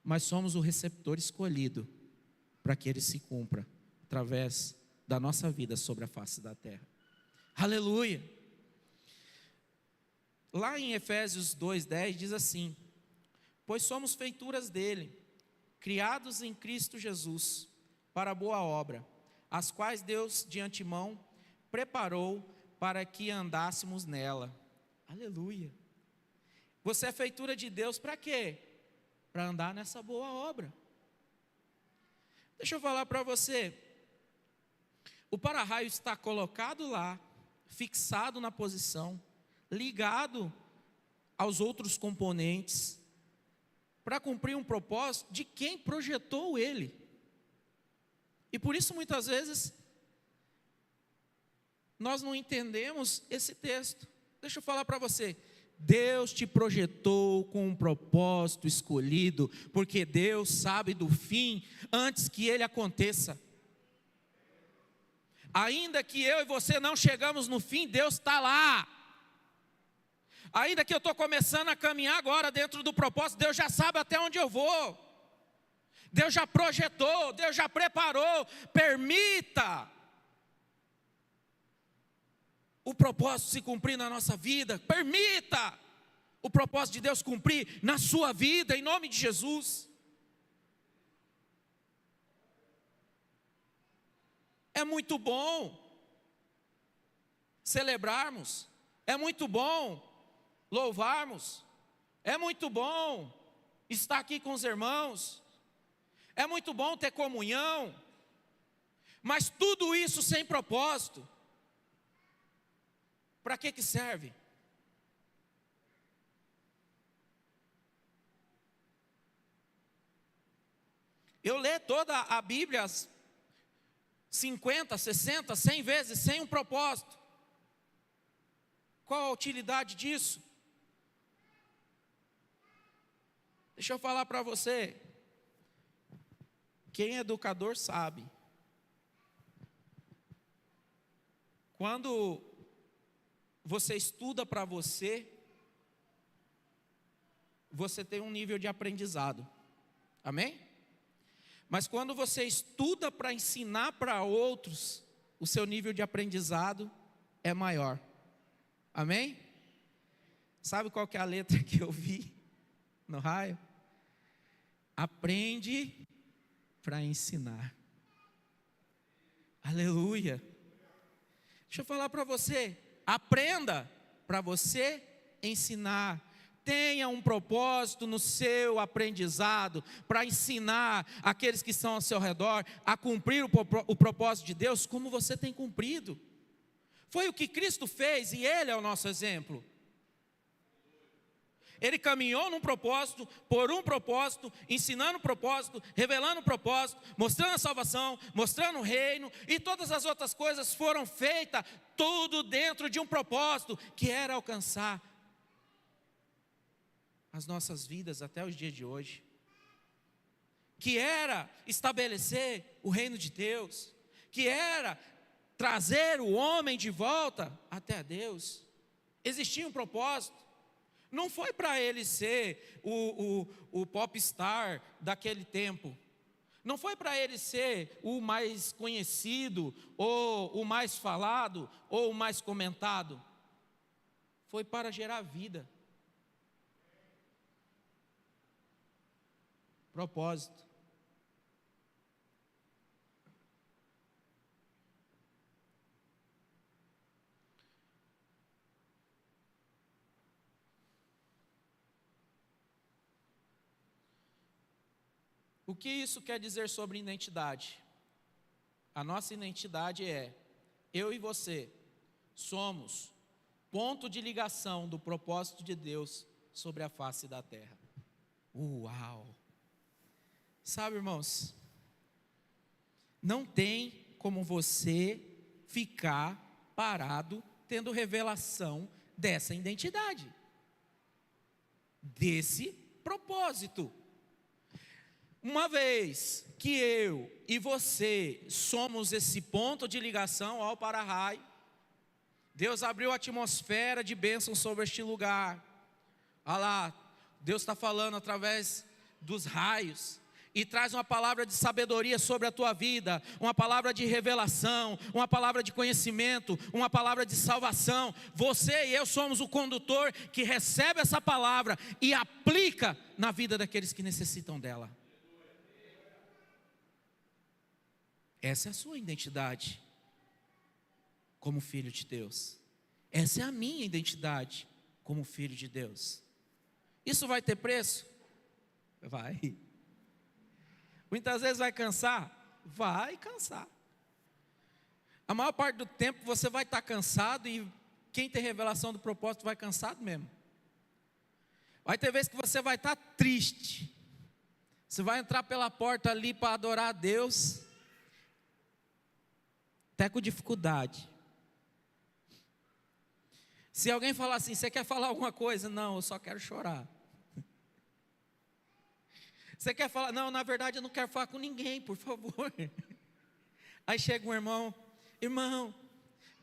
mas somos o receptor escolhido para que ele se cumpra através da nossa vida sobre a face da terra. Aleluia! Lá em Efésios 2:10 diz assim: pois somos feituras dele, criados em Cristo Jesus, para a boa obra, as quais Deus de antemão preparou para que andássemos nela. Aleluia! Você é feitura de Deus para quê? Para andar nessa boa obra. Deixa eu falar para você. O para-raio está colocado lá, fixado na posição, ligado aos outros componentes, para cumprir um propósito de quem projetou ele. E por isso muitas vezes nós não entendemos esse texto. Deixa eu falar para você. Deus te projetou com um propósito escolhido, porque Deus sabe do fim antes que ele aconteça. Ainda que eu e você não chegamos no fim, Deus está lá. Ainda que eu estou começando a caminhar agora dentro do propósito, Deus já sabe até onde eu vou. Deus já projetou, Deus já preparou. Permita o propósito se cumprir na nossa vida. Permita o propósito de Deus cumprir na sua vida, em nome de Jesus. É muito bom celebrarmos, é muito bom louvarmos, é muito bom estar aqui com os irmãos, é muito bom ter comunhão, mas tudo isso sem propósito, para que serve? Eu leio toda a Bíblia 50, 60, 100 vezes sem um propósito. Qual a utilidade disso? Deixa eu falar para você. Quem é educador sabe. Quando você estuda para você, você tem um nível de aprendizado. Amém? Mas quando você estuda para ensinar para outros, o seu nível de aprendizado é maior. Amém? Sabe qual que é a letra que eu vi no raio? Aprende para ensinar. Aleluia. Deixa eu falar para você. Aprenda para você ensinar. Tenha um propósito no seu aprendizado para ensinar aqueles que estão ao seu redor a cumprir o propósito de Deus como você tem cumprido. Foi o que Cristo fez e Ele é o nosso exemplo. Ele caminhou num propósito, por um propósito, ensinando o propósito, revelando o propósito, mostrando a salvação, mostrando o reino, e todas as outras coisas foram feitas, tudo dentro de um propósito, que era alcançar as nossas vidas até os dias de hoje, que era estabelecer o reino de Deus, que era trazer o homem de volta até a Deus. Existia um propósito. Não foi para ele ser o popstar daquele tempo. Não foi para ele ser o mais conhecido, ou o mais falado, ou o mais comentado. Foi para gerar vida. Propósito. O que isso quer dizer sobre identidade? A nossa identidade é: eu e você somos ponto de ligação do propósito de Deus sobre a face da terra. Uau! Sabe, irmãos, não tem como você ficar parado tendo revelação dessa identidade, desse propósito. Uma vez que eu e você somos esse ponto de ligação ao para-raio, Deus abriu a atmosfera de bênção sobre este lugar. Olha lá, Deus está falando através dos raios, e traz uma palavra de sabedoria sobre a tua vida, uma palavra de revelação, uma palavra de conhecimento, uma palavra de salvação. Você e eu somos o condutor que recebe essa palavra e aplica na vida daqueles que necessitam dela. Essa é a sua identidade como filho de Deus. Essa é a minha identidade como filho de Deus. Isso vai ter preço? Vai. Muitas vezes vai cansar? Vai cansar. A maior parte do tempo você vai estar cansado, e quem tem revelação do propósito vai cansado mesmo. Vai ter vezes que você vai estar triste. Você vai entrar pela porta ali para adorar a Deus, até com dificuldade. Se alguém falar assim: você quer falar alguma coisa? Não, eu só quero chorar. Você quer falar? Não, na verdade eu não quero falar com ninguém, por favor. Aí chega um irmão: irmão,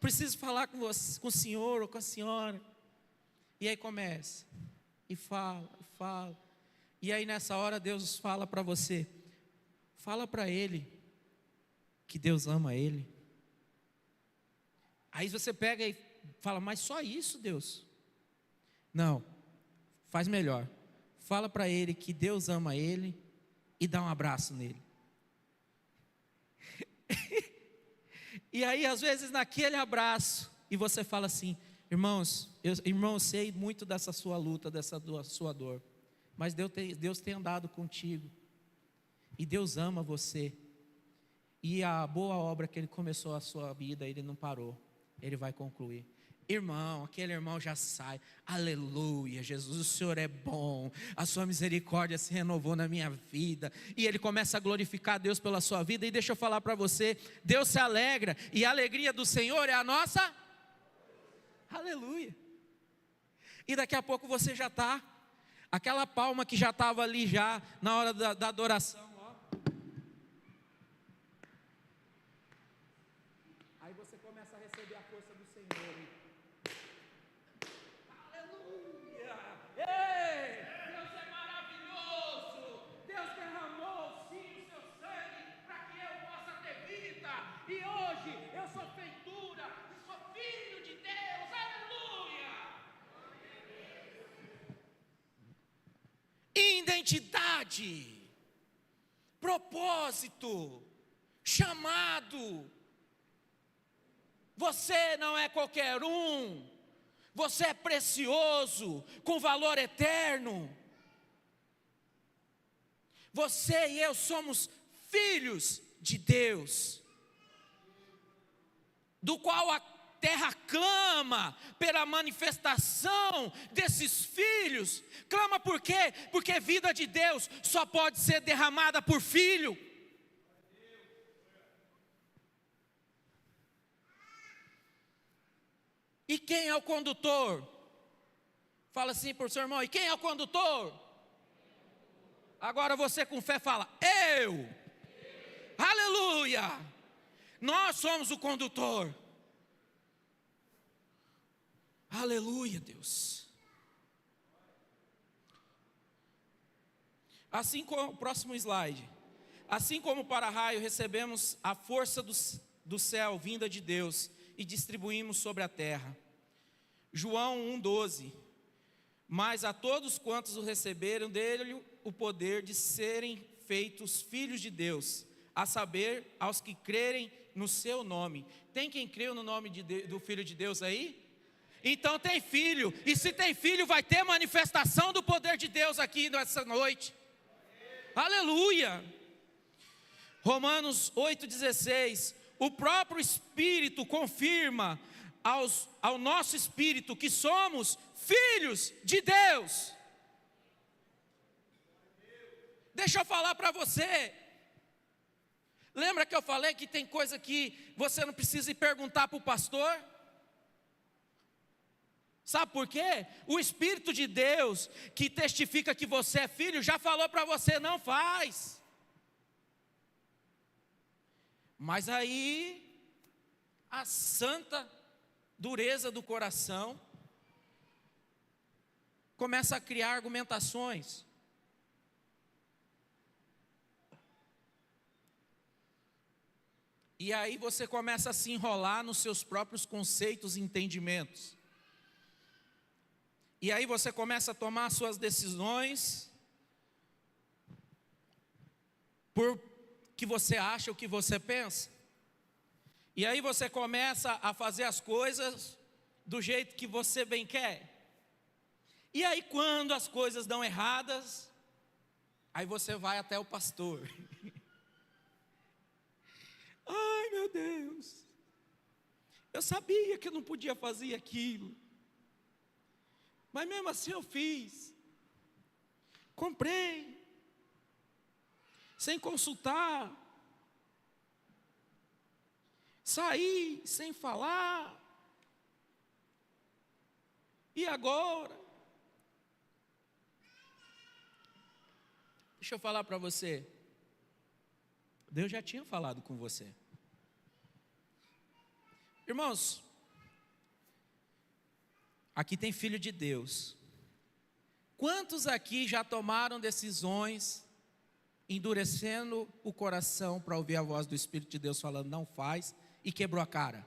preciso falar com você, com o senhor ou com a senhora. E aí começa, e fala, e fala. E aí nessa hora Deus fala para você: fala para ele que Deus ama ele. Aí você pega e fala: mas só isso, Deus? Não, faz melhor. Fala para ele que Deus ama ele e dá um abraço nele. E aí às vezes naquele abraço, e você fala assim: irmãos, eu sei muito dessa sua luta, dessa sua dor, mas Deus tem andado contigo, e Deus ama você, e a boa obra que Ele começou a sua vida, Ele não parou, Ele vai concluir. Irmão, aquele irmão já sai: aleluia, Jesus, o Senhor é bom, a sua misericórdia se renovou na minha vida. E ele começa a glorificar a Deus pela sua vida. E deixa eu falar para você: Deus se alegra, e a alegria do Senhor é a nossa aleluia. E daqui a pouco você já está, aquela palma que já estava ali já na hora da adoração, ó. Aí você começa a receber a força do Senhor. Aleluia! Ei! Deus é maravilhoso! Deus derramou sim o seu sangue para que eu possa ter vida. E hoje eu sou feitura, sou filho de Deus. Aleluia! Identidade, propósito, chamado. Você não é qualquer um. Você é precioso, com valor eterno. Você e eu somos filhos de Deus, do qual terra clama pela manifestação desses filhos. Clama por quê? Porque vida de Deus só pode ser derramada por filho. E quem é o condutor? Fala assim para o seu irmão, e quem é o condutor? Agora você com fé fala, eu. Aleluia! Nós somos o condutor. Aleluia, Deus. Assim como, próximo slide. Assim como para raio recebemos a força do céu vinda de Deus e distribuímos sobre a terra. João 1,12. Mas a todos quantos o receberam, dele o poder de serem feitos filhos de Deus, a saber, aos que crerem no seu nome. Tem quem creu no nome do Filho de Deus aí? Então tem filho, e se tem filho vai ter manifestação do poder de Deus aqui nessa noite. Aleluia! Romanos 8,16. O próprio Espírito confirma ao nosso espírito que somos filhos de Deus. Deixa eu falar para você. Lembra que eu falei que tem coisa que você não precisa ir perguntar para o pastor? Sabe por quê? O Espírito de Deus, que testifica que você é filho, já falou para você, não faz. Mas aí, a santa dureza do coração começa a criar argumentações. E aí você começa a se enrolar nos seus próprios conceitos e entendimentos. E aí você começa a tomar suas decisões por que você acha, o que você pensa. E aí você começa a fazer as coisas do jeito que você bem quer. E aí quando as coisas dão erradas, aí você vai até o pastor. Ai, meu Deus, eu sabia que eu não podia fazer aquilo, mas mesmo assim eu fiz. Comprei, sem consultar, saí sem falar, e agora? Deixa eu falar para você, Deus já tinha falado com você. Irmãos, aqui tem filho de Deus. Quantos aqui já tomaram decisões, endurecendo o coração para ouvir a voz do Espírito de Deus falando não faz, e quebrou a cara?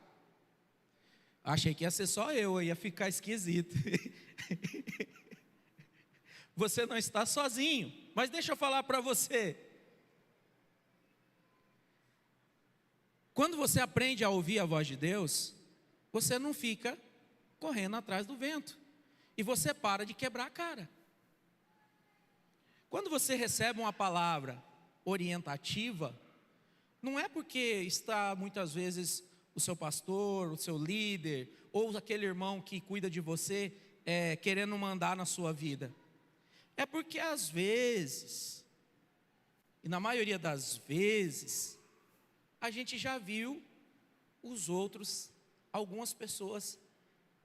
Achei que ia ser só eu ia ficar esquisito. Você não está sozinho, mas deixa eu falar para você. Quando você aprende a ouvir a voz de Deus, você não fica correndo atrás do vento. E você para de quebrar a cara. Quando você recebe uma palavra orientativa, não é porque está muitas vezes o seu pastor, o seu líder, ou aquele irmão que cuida de você, querendo mandar na sua vida. É porque às vezes, e na maioria das vezes, a gente já viu os outros, algumas pessoas,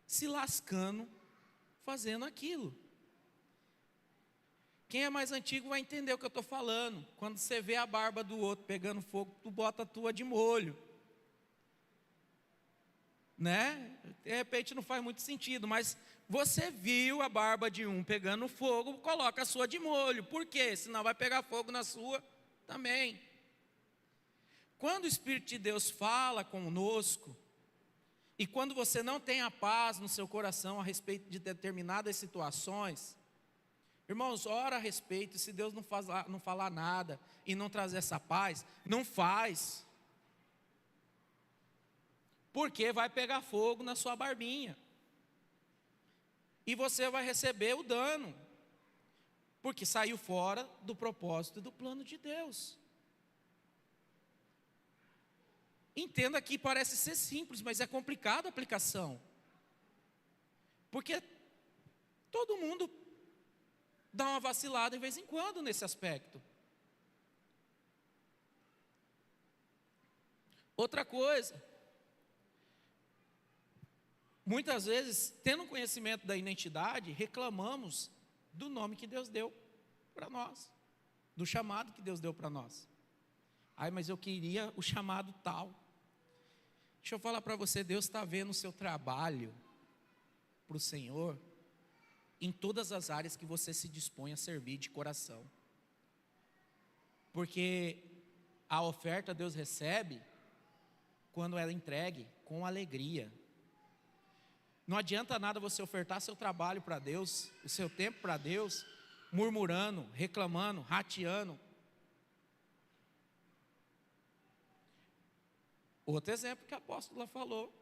se lascando, fazendo aquilo. Quem é mais antigo vai entender o que eu estou falando. Quando você vê a barba do outro pegando fogo, tu bota a tua de molho. Né? De repente não faz muito sentido, mas você viu a barba de um pegando fogo, coloca a sua de molho. Por quê? Senão vai pegar fogo na sua também. Quando o Espírito de Deus fala conosco, e quando você não tem a paz no seu coração a respeito de determinadas situações, irmãos, ora a respeito, se Deus não falar nada e não trazer essa paz, não faz. Porque vai pegar fogo na sua barbinha. E você vai receber o dano. Porque saiu fora do propósito e do plano de Deus. Entenda que parece ser simples, mas é complicado a aplicação. Porque todo mundo dá uma vacilada de vez em quando nesse aspecto. Outra coisa, muitas vezes, tendo conhecimento da identidade, reclamamos do nome que Deus deu para nós, do chamado que Deus deu para nós. Ai, mas eu queria o chamado tal. Deixa eu falar para você, Deus está vendo o seu trabalho para o Senhor em todas as áreas que você se dispõe a servir de coração. Porque a oferta Deus recebe quando ela é entregue com alegria. Não adianta nada você ofertar seu trabalho para Deus, o seu tempo para Deus, murmurando, reclamando, rateando. Outro exemplo que a apóstola falou.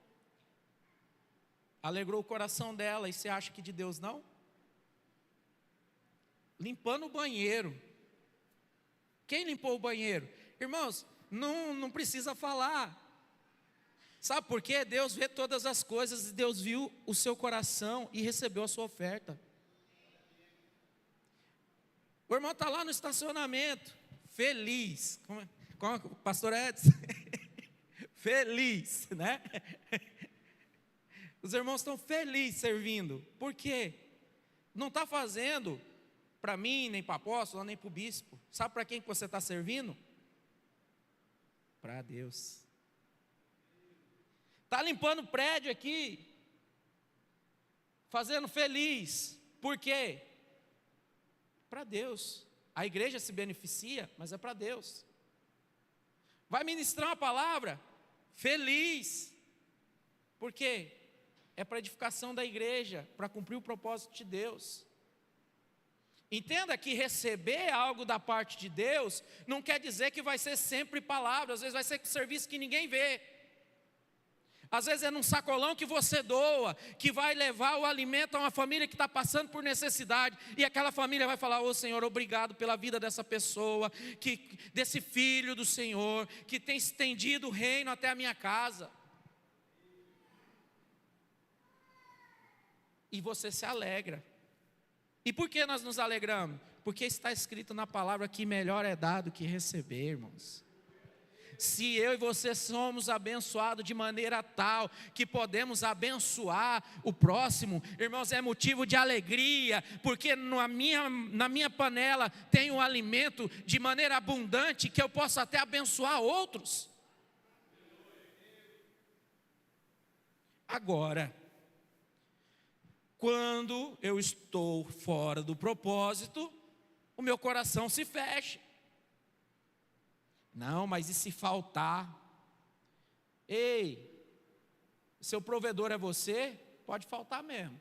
Alegrou o coração dela, e você acha que de Deus não? Limpando o banheiro. Quem limpou o banheiro? Irmãos, não precisa falar. Sabe por quê? Deus vê todas as coisas, e Deus viu o seu coração e recebeu a sua oferta. O irmão está lá no estacionamento, feliz. Como o pastor Edson? Feliz, né? Os irmãos estão felizes servindo. Por quê? Não está fazendo para mim, nem para o apóstolo, nem para o bispo. Sabe para quem que você está servindo? Para Deus. Está limpando o prédio aqui, fazendo feliz. Por quê? Para Deus. A igreja se beneficia, mas é para Deus. Vai ministrar uma palavra? Feliz. Por quê? É para edificação da igreja, para cumprir o propósito de Deus. Entenda que receber algo da parte de Deus não quer dizer que vai ser sempre palavra. Às vezes vai ser serviço que ninguém vê. Às vezes é num sacolão que você doa, que vai levar o alimento a uma família que está passando por necessidade, e aquela família vai falar: ô Senhor, obrigado pela vida dessa pessoa, desse filho do Senhor, que tem estendido o reino até a minha casa. E você se alegra. E por que nós nos alegramos? Porque está escrito na palavra que melhor é dar do que receber, irmãos. Se eu e você somos abençoados de maneira tal que podemos abençoar o próximo, irmãos, é motivo de alegria, porque na minha panela tem um alimento de maneira abundante que eu posso até abençoar outros. Agora, quando eu estou fora do propósito, o meu coração se fecha. Não, mas e se faltar? Ei, seu provedor é você? Pode faltar mesmo.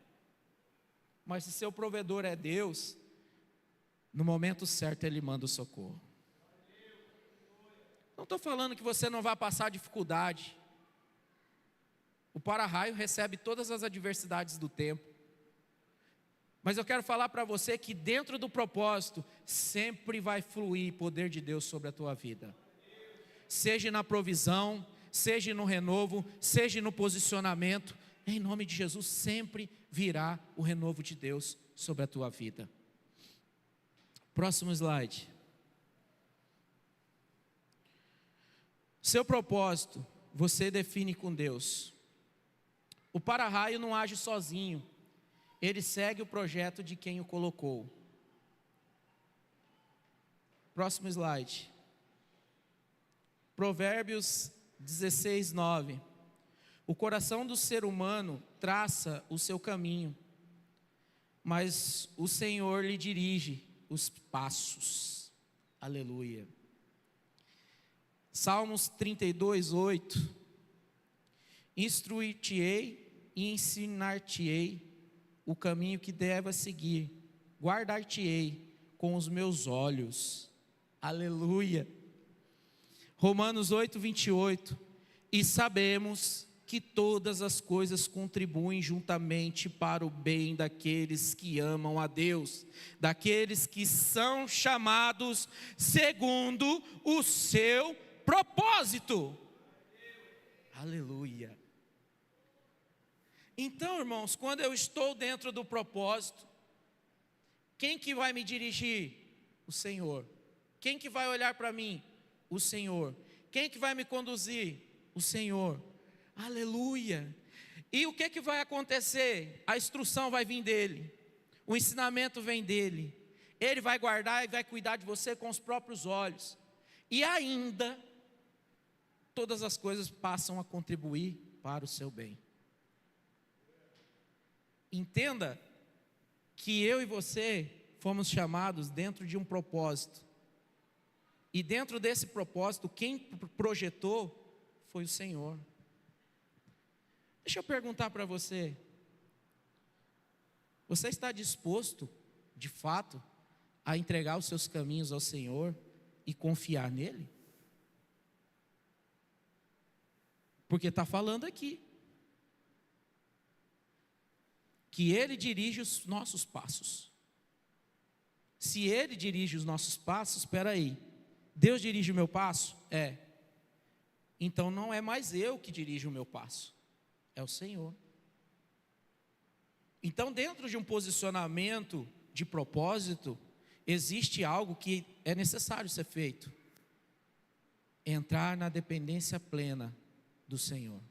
Mas se seu provedor é Deus, no momento certo Ele manda o socorro. Não estou falando que você não vai passar dificuldade. O para-raio recebe todas as adversidades do tempo. Mas eu quero falar para você que dentro do propósito sempre vai fluir poder de Deus sobre a tua vida. Seja na provisão, seja no renovo, seja no posicionamento, em nome de Jesus sempre virá o renovo de Deus sobre a tua vida. Próximo slide. Seu propósito, você define com Deus. O para-raio não age sozinho, ele segue o projeto de quem o colocou. Próximo slide. Provérbios 16, 9. O coração do ser humano traça o seu caminho, mas o Senhor lhe dirige os passos. Aleluia. Salmos 32, 8. Instruir-te-ei e ensinar-te-ei o caminho que devas seguir. Guardar-te-ei com os meus olhos. Aleluia. Romanos 8, 28. E sabemos que todas as coisas contribuem juntamente para o bem daqueles que amam a Deus, daqueles que são chamados segundo o seu propósito. Aleluia. Então, irmãos, quando eu estou dentro do propósito, quem que vai me dirigir? O Senhor. Quem que vai olhar para mim? O Senhor. Quem que vai me conduzir? O Senhor. Aleluia. E o que que vai acontecer? A instrução vai vir dele. O ensinamento vem dele. Ele vai guardar e vai cuidar de você com os próprios olhos. E ainda, todas as coisas passam a contribuir para o seu bem. Entenda que eu e você fomos chamados dentro de um propósito. E dentro desse propósito, quem projetou foi o Senhor. Deixa eu perguntar para você. Você está disposto, de fato, a entregar os seus caminhos ao Senhor e confiar nele? Porque está falando aqui que Ele dirige os nossos passos. Se Ele dirige os nossos passos, espera aí, Deus dirige o meu passo? É. Então não é mais eu que dirijo o meu passo, é o Senhor. Então, dentro de um posicionamento de propósito, existe algo que é necessário ser feito: entrar na dependência plena do Senhor.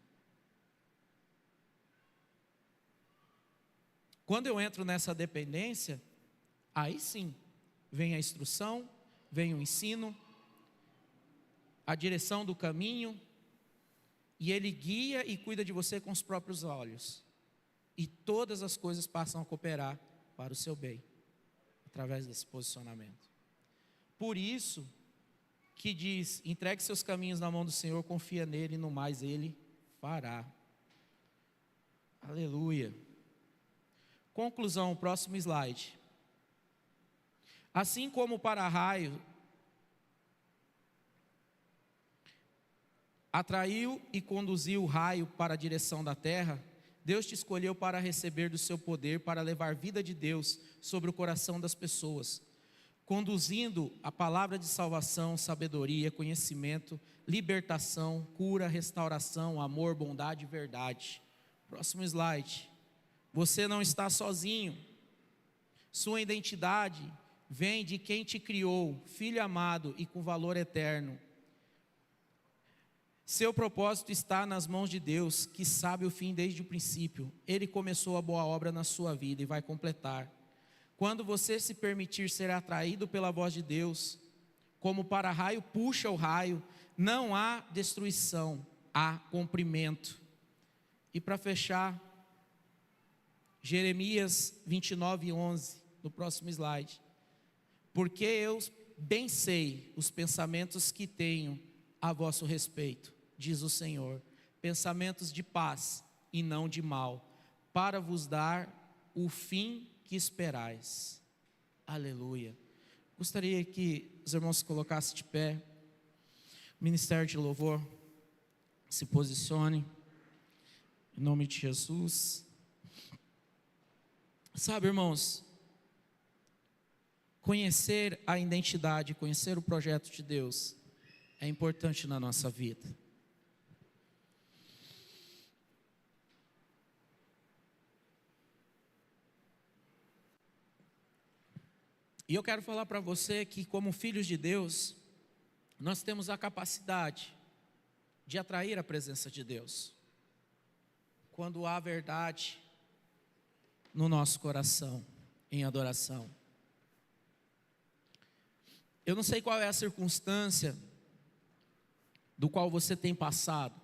Quando eu entro nessa dependência, aí sim, vem a instrução, vem o ensino, a direção do caminho, e Ele guia e cuida de você com os próprios olhos. E todas as coisas passam a cooperar para o seu bem, através desse posicionamento. Por isso que diz: entregue seus caminhos na mão do Senhor, confia nele e no mais Ele fará. Aleluia. Conclusão, o próximo slide. Assim como o para-raio atraiu e conduziu o raio para a direção da terra, Deus te escolheu para receber do seu poder, para levar vida de Deus sobre o coração das pessoas, conduzindo a palavra de salvação, sabedoria, conhecimento, libertação, cura, restauração, amor, bondade e verdade. Próximo slide. Você não está sozinho. Sua identidade vem de quem te criou, filho amado e com valor eterno. Seu propósito está nas mãos de Deus, que sabe o fim desde o princípio. Ele começou a boa obra na sua vida e vai completar. Quando você se permitir ser atraído pela voz de Deus, como o para-raio puxa o raio, não há destruição, há cumprimento. E para fechar, Jeremias 29:11, no próximo slide. Porque eu bem sei os pensamentos que tenho a vosso respeito, diz o Senhor, pensamentos de paz e não de mal, para vos dar o fim que esperais. Aleluia. Gostaria que os irmãos se colocassem de pé. O ministério de louvor se posicione, em nome de Jesus. Sabe, irmãos, conhecer a identidade, conhecer o projeto de Deus é importante na nossa vida. E eu quero falar para você que, como filhos de Deus, nós temos a capacidade de atrair a presença de Deus, quando há verdade no nosso coração, em adoração. Eu não sei qual é a circunstância do qual você tem passado.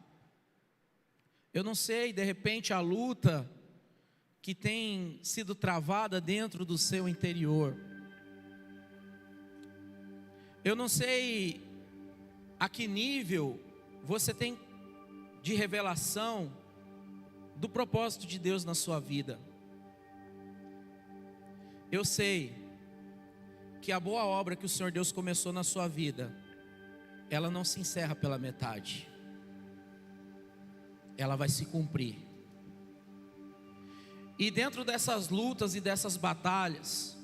Eu não sei, de repente, a luta que tem sido travada dentro do seu interior. Eu não sei a que nível você tem de revelação do propósito de Deus na sua vida. Eu sei que a boa obra que o Senhor Deus começou na sua vida, ela não se encerra pela metade. Ela vai se cumprir. E dentro dessas lutas e dessas batalhas,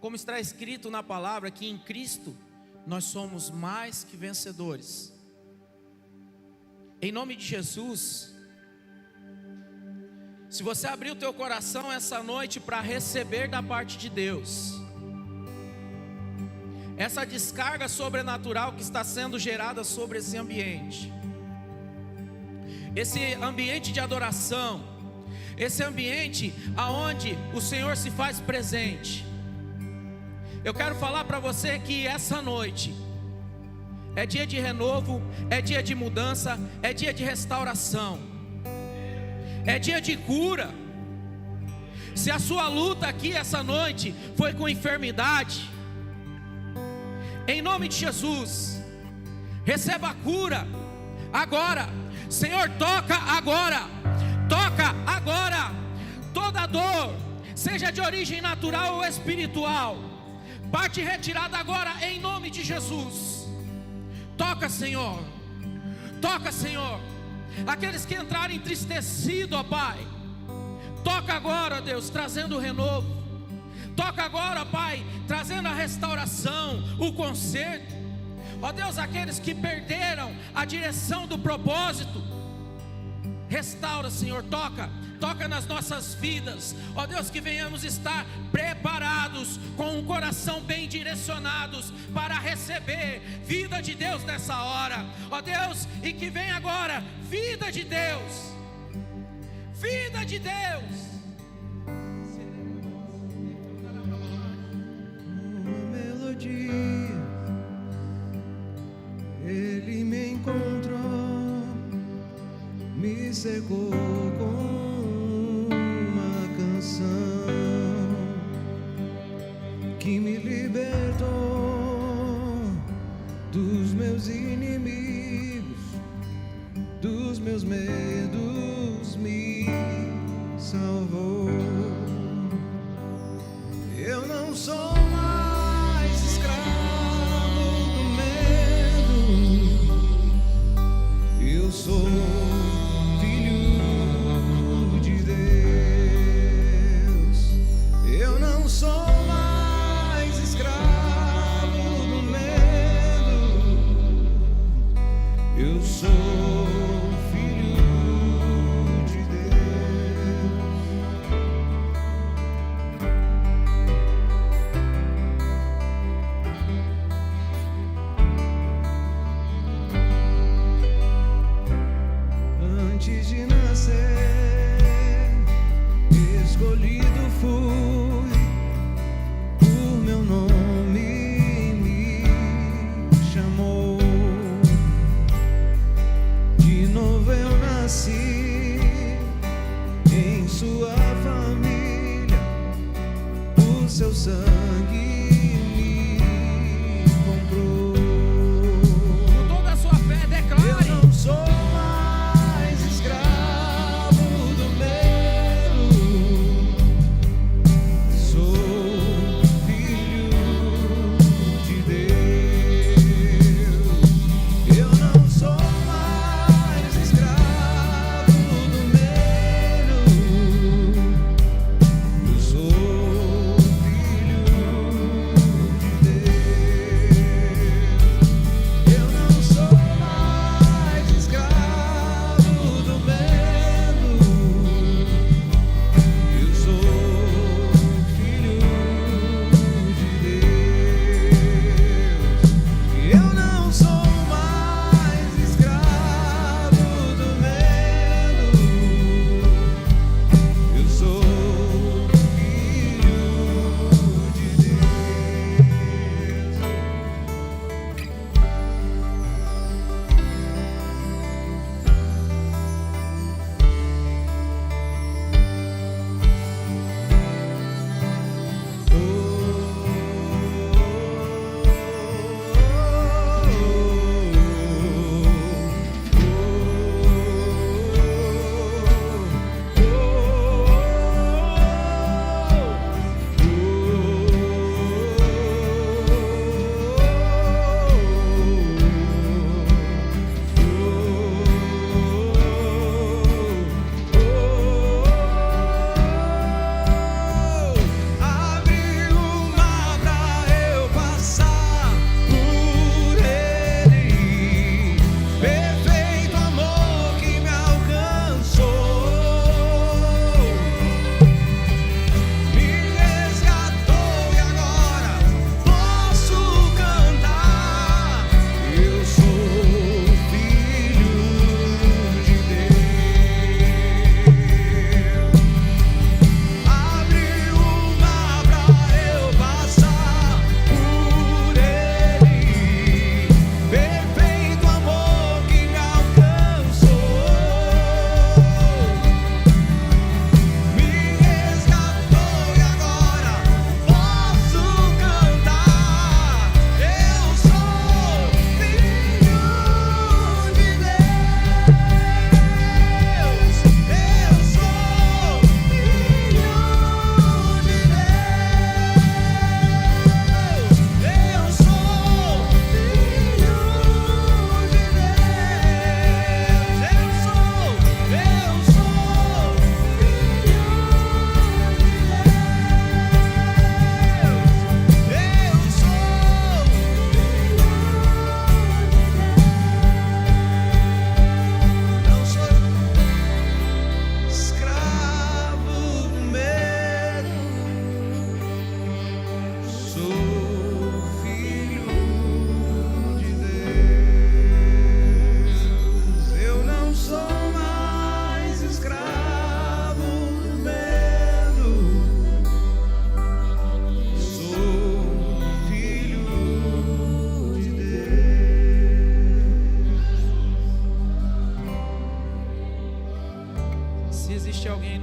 como está escrito na palavra, que em Cristo nós somos mais que vencedores. Em nome de Jesus, se você abrir o teu coração essa noite para receber da parte de Deus essa descarga sobrenatural que está sendo gerada sobre esse ambiente de adoração, esse ambiente aonde o Senhor se faz presente, eu quero falar para você que essa noite é dia de renovo, é dia de mudança, é dia de restauração, é dia de cura. Se a sua luta aqui essa noite foi com enfermidade, em nome de Jesus, receba a cura agora. Senhor, toca agora, toda dor, seja de origem natural ou espiritual, parte retirada agora em nome de Jesus. Toca, Senhor, aqueles que entrarem entristecidos, ó Pai, toca agora, Deus, trazendo o renovo, toca agora, Pai, trazendo a restauração, o conserto, ó Deus, aqueles que perderam a direção do propósito, restaura, Senhor, toca nas nossas vidas, ó Deus, que venhamos estar preparados, com um coração bem direcionados, para receber vida de Deus nessa hora, ó Deus, e que venha agora vida de Deus, Uma melodia, Ele me encontrou, me cercou com que me libertou dos meus inimigos, dos meus medos, me salvou. Eu não sou mais escravo do medo, eu sou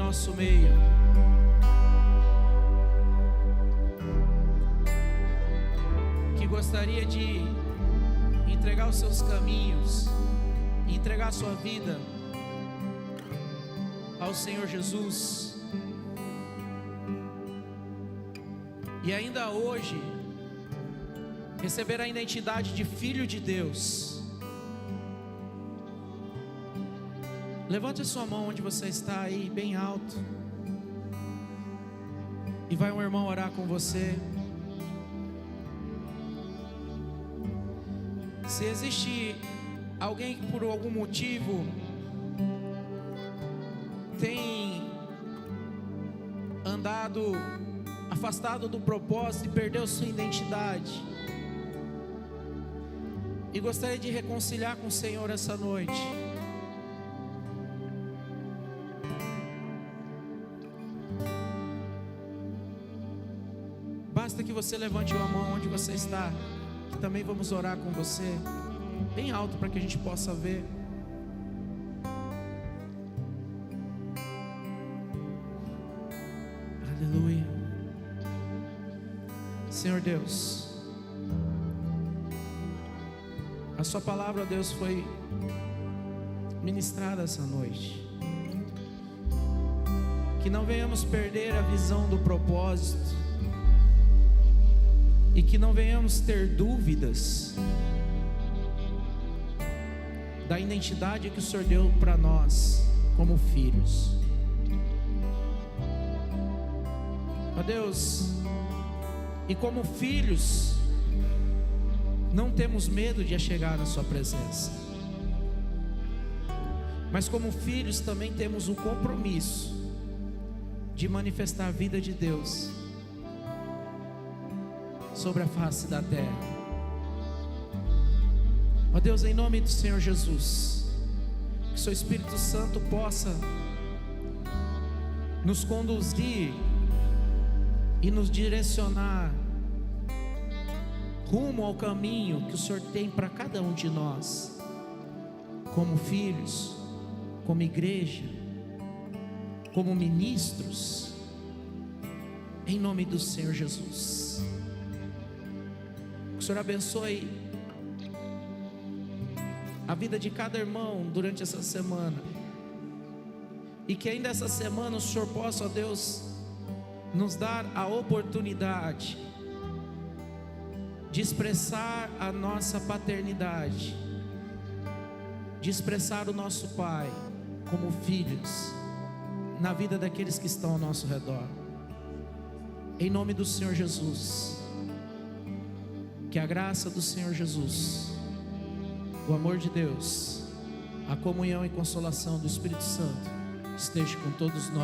nosso meio. Que gostaria de entregar os seus caminhos, entregar a sua vida ao Senhor Jesus. E ainda hoje receber a identidade de filho de Deus. Levante a sua mão onde você está aí, bem alto. E vai um irmão orar com você. Se existe alguém que por algum motivo tem andado afastado do propósito e perdeu sua identidade, e gostaria de reconciliar com o Senhor essa noite, basta que você levante a mão onde você está, que também vamos orar com você, bem alto para que a gente possa ver. Aleluia. Senhor Deus, a sua palavra, Deus, foi ministrada essa noite. Que não venhamos perder a visão do propósito, e que não venhamos ter dúvidas da identidade que o Senhor deu para nós como filhos. Ó Deus, e como filhos, não temos medo de chegar na sua presença, mas como filhos também temos o compromisso de manifestar a vida de Deus sobre a face da terra. Ó Deus, em nome do Senhor Jesus, que seu Espírito Santo possa nos conduzir e nos direcionar rumo ao caminho que o Senhor tem para cada um de nós, como filhos, como igreja, como ministros, em nome do Senhor Jesus. Que o Senhor abençoe a vida de cada irmão durante essa semana, e que ainda essa semana o Senhor possa, ó Deus, nos dar a oportunidade de expressar a nossa paternidade, de expressar o nosso Pai como filhos na vida daqueles que estão ao nosso redor. Em nome do Senhor Jesus, que a graça do Senhor Jesus, o amor de Deus, a comunhão e consolação do Espírito Santo esteja com todos nós.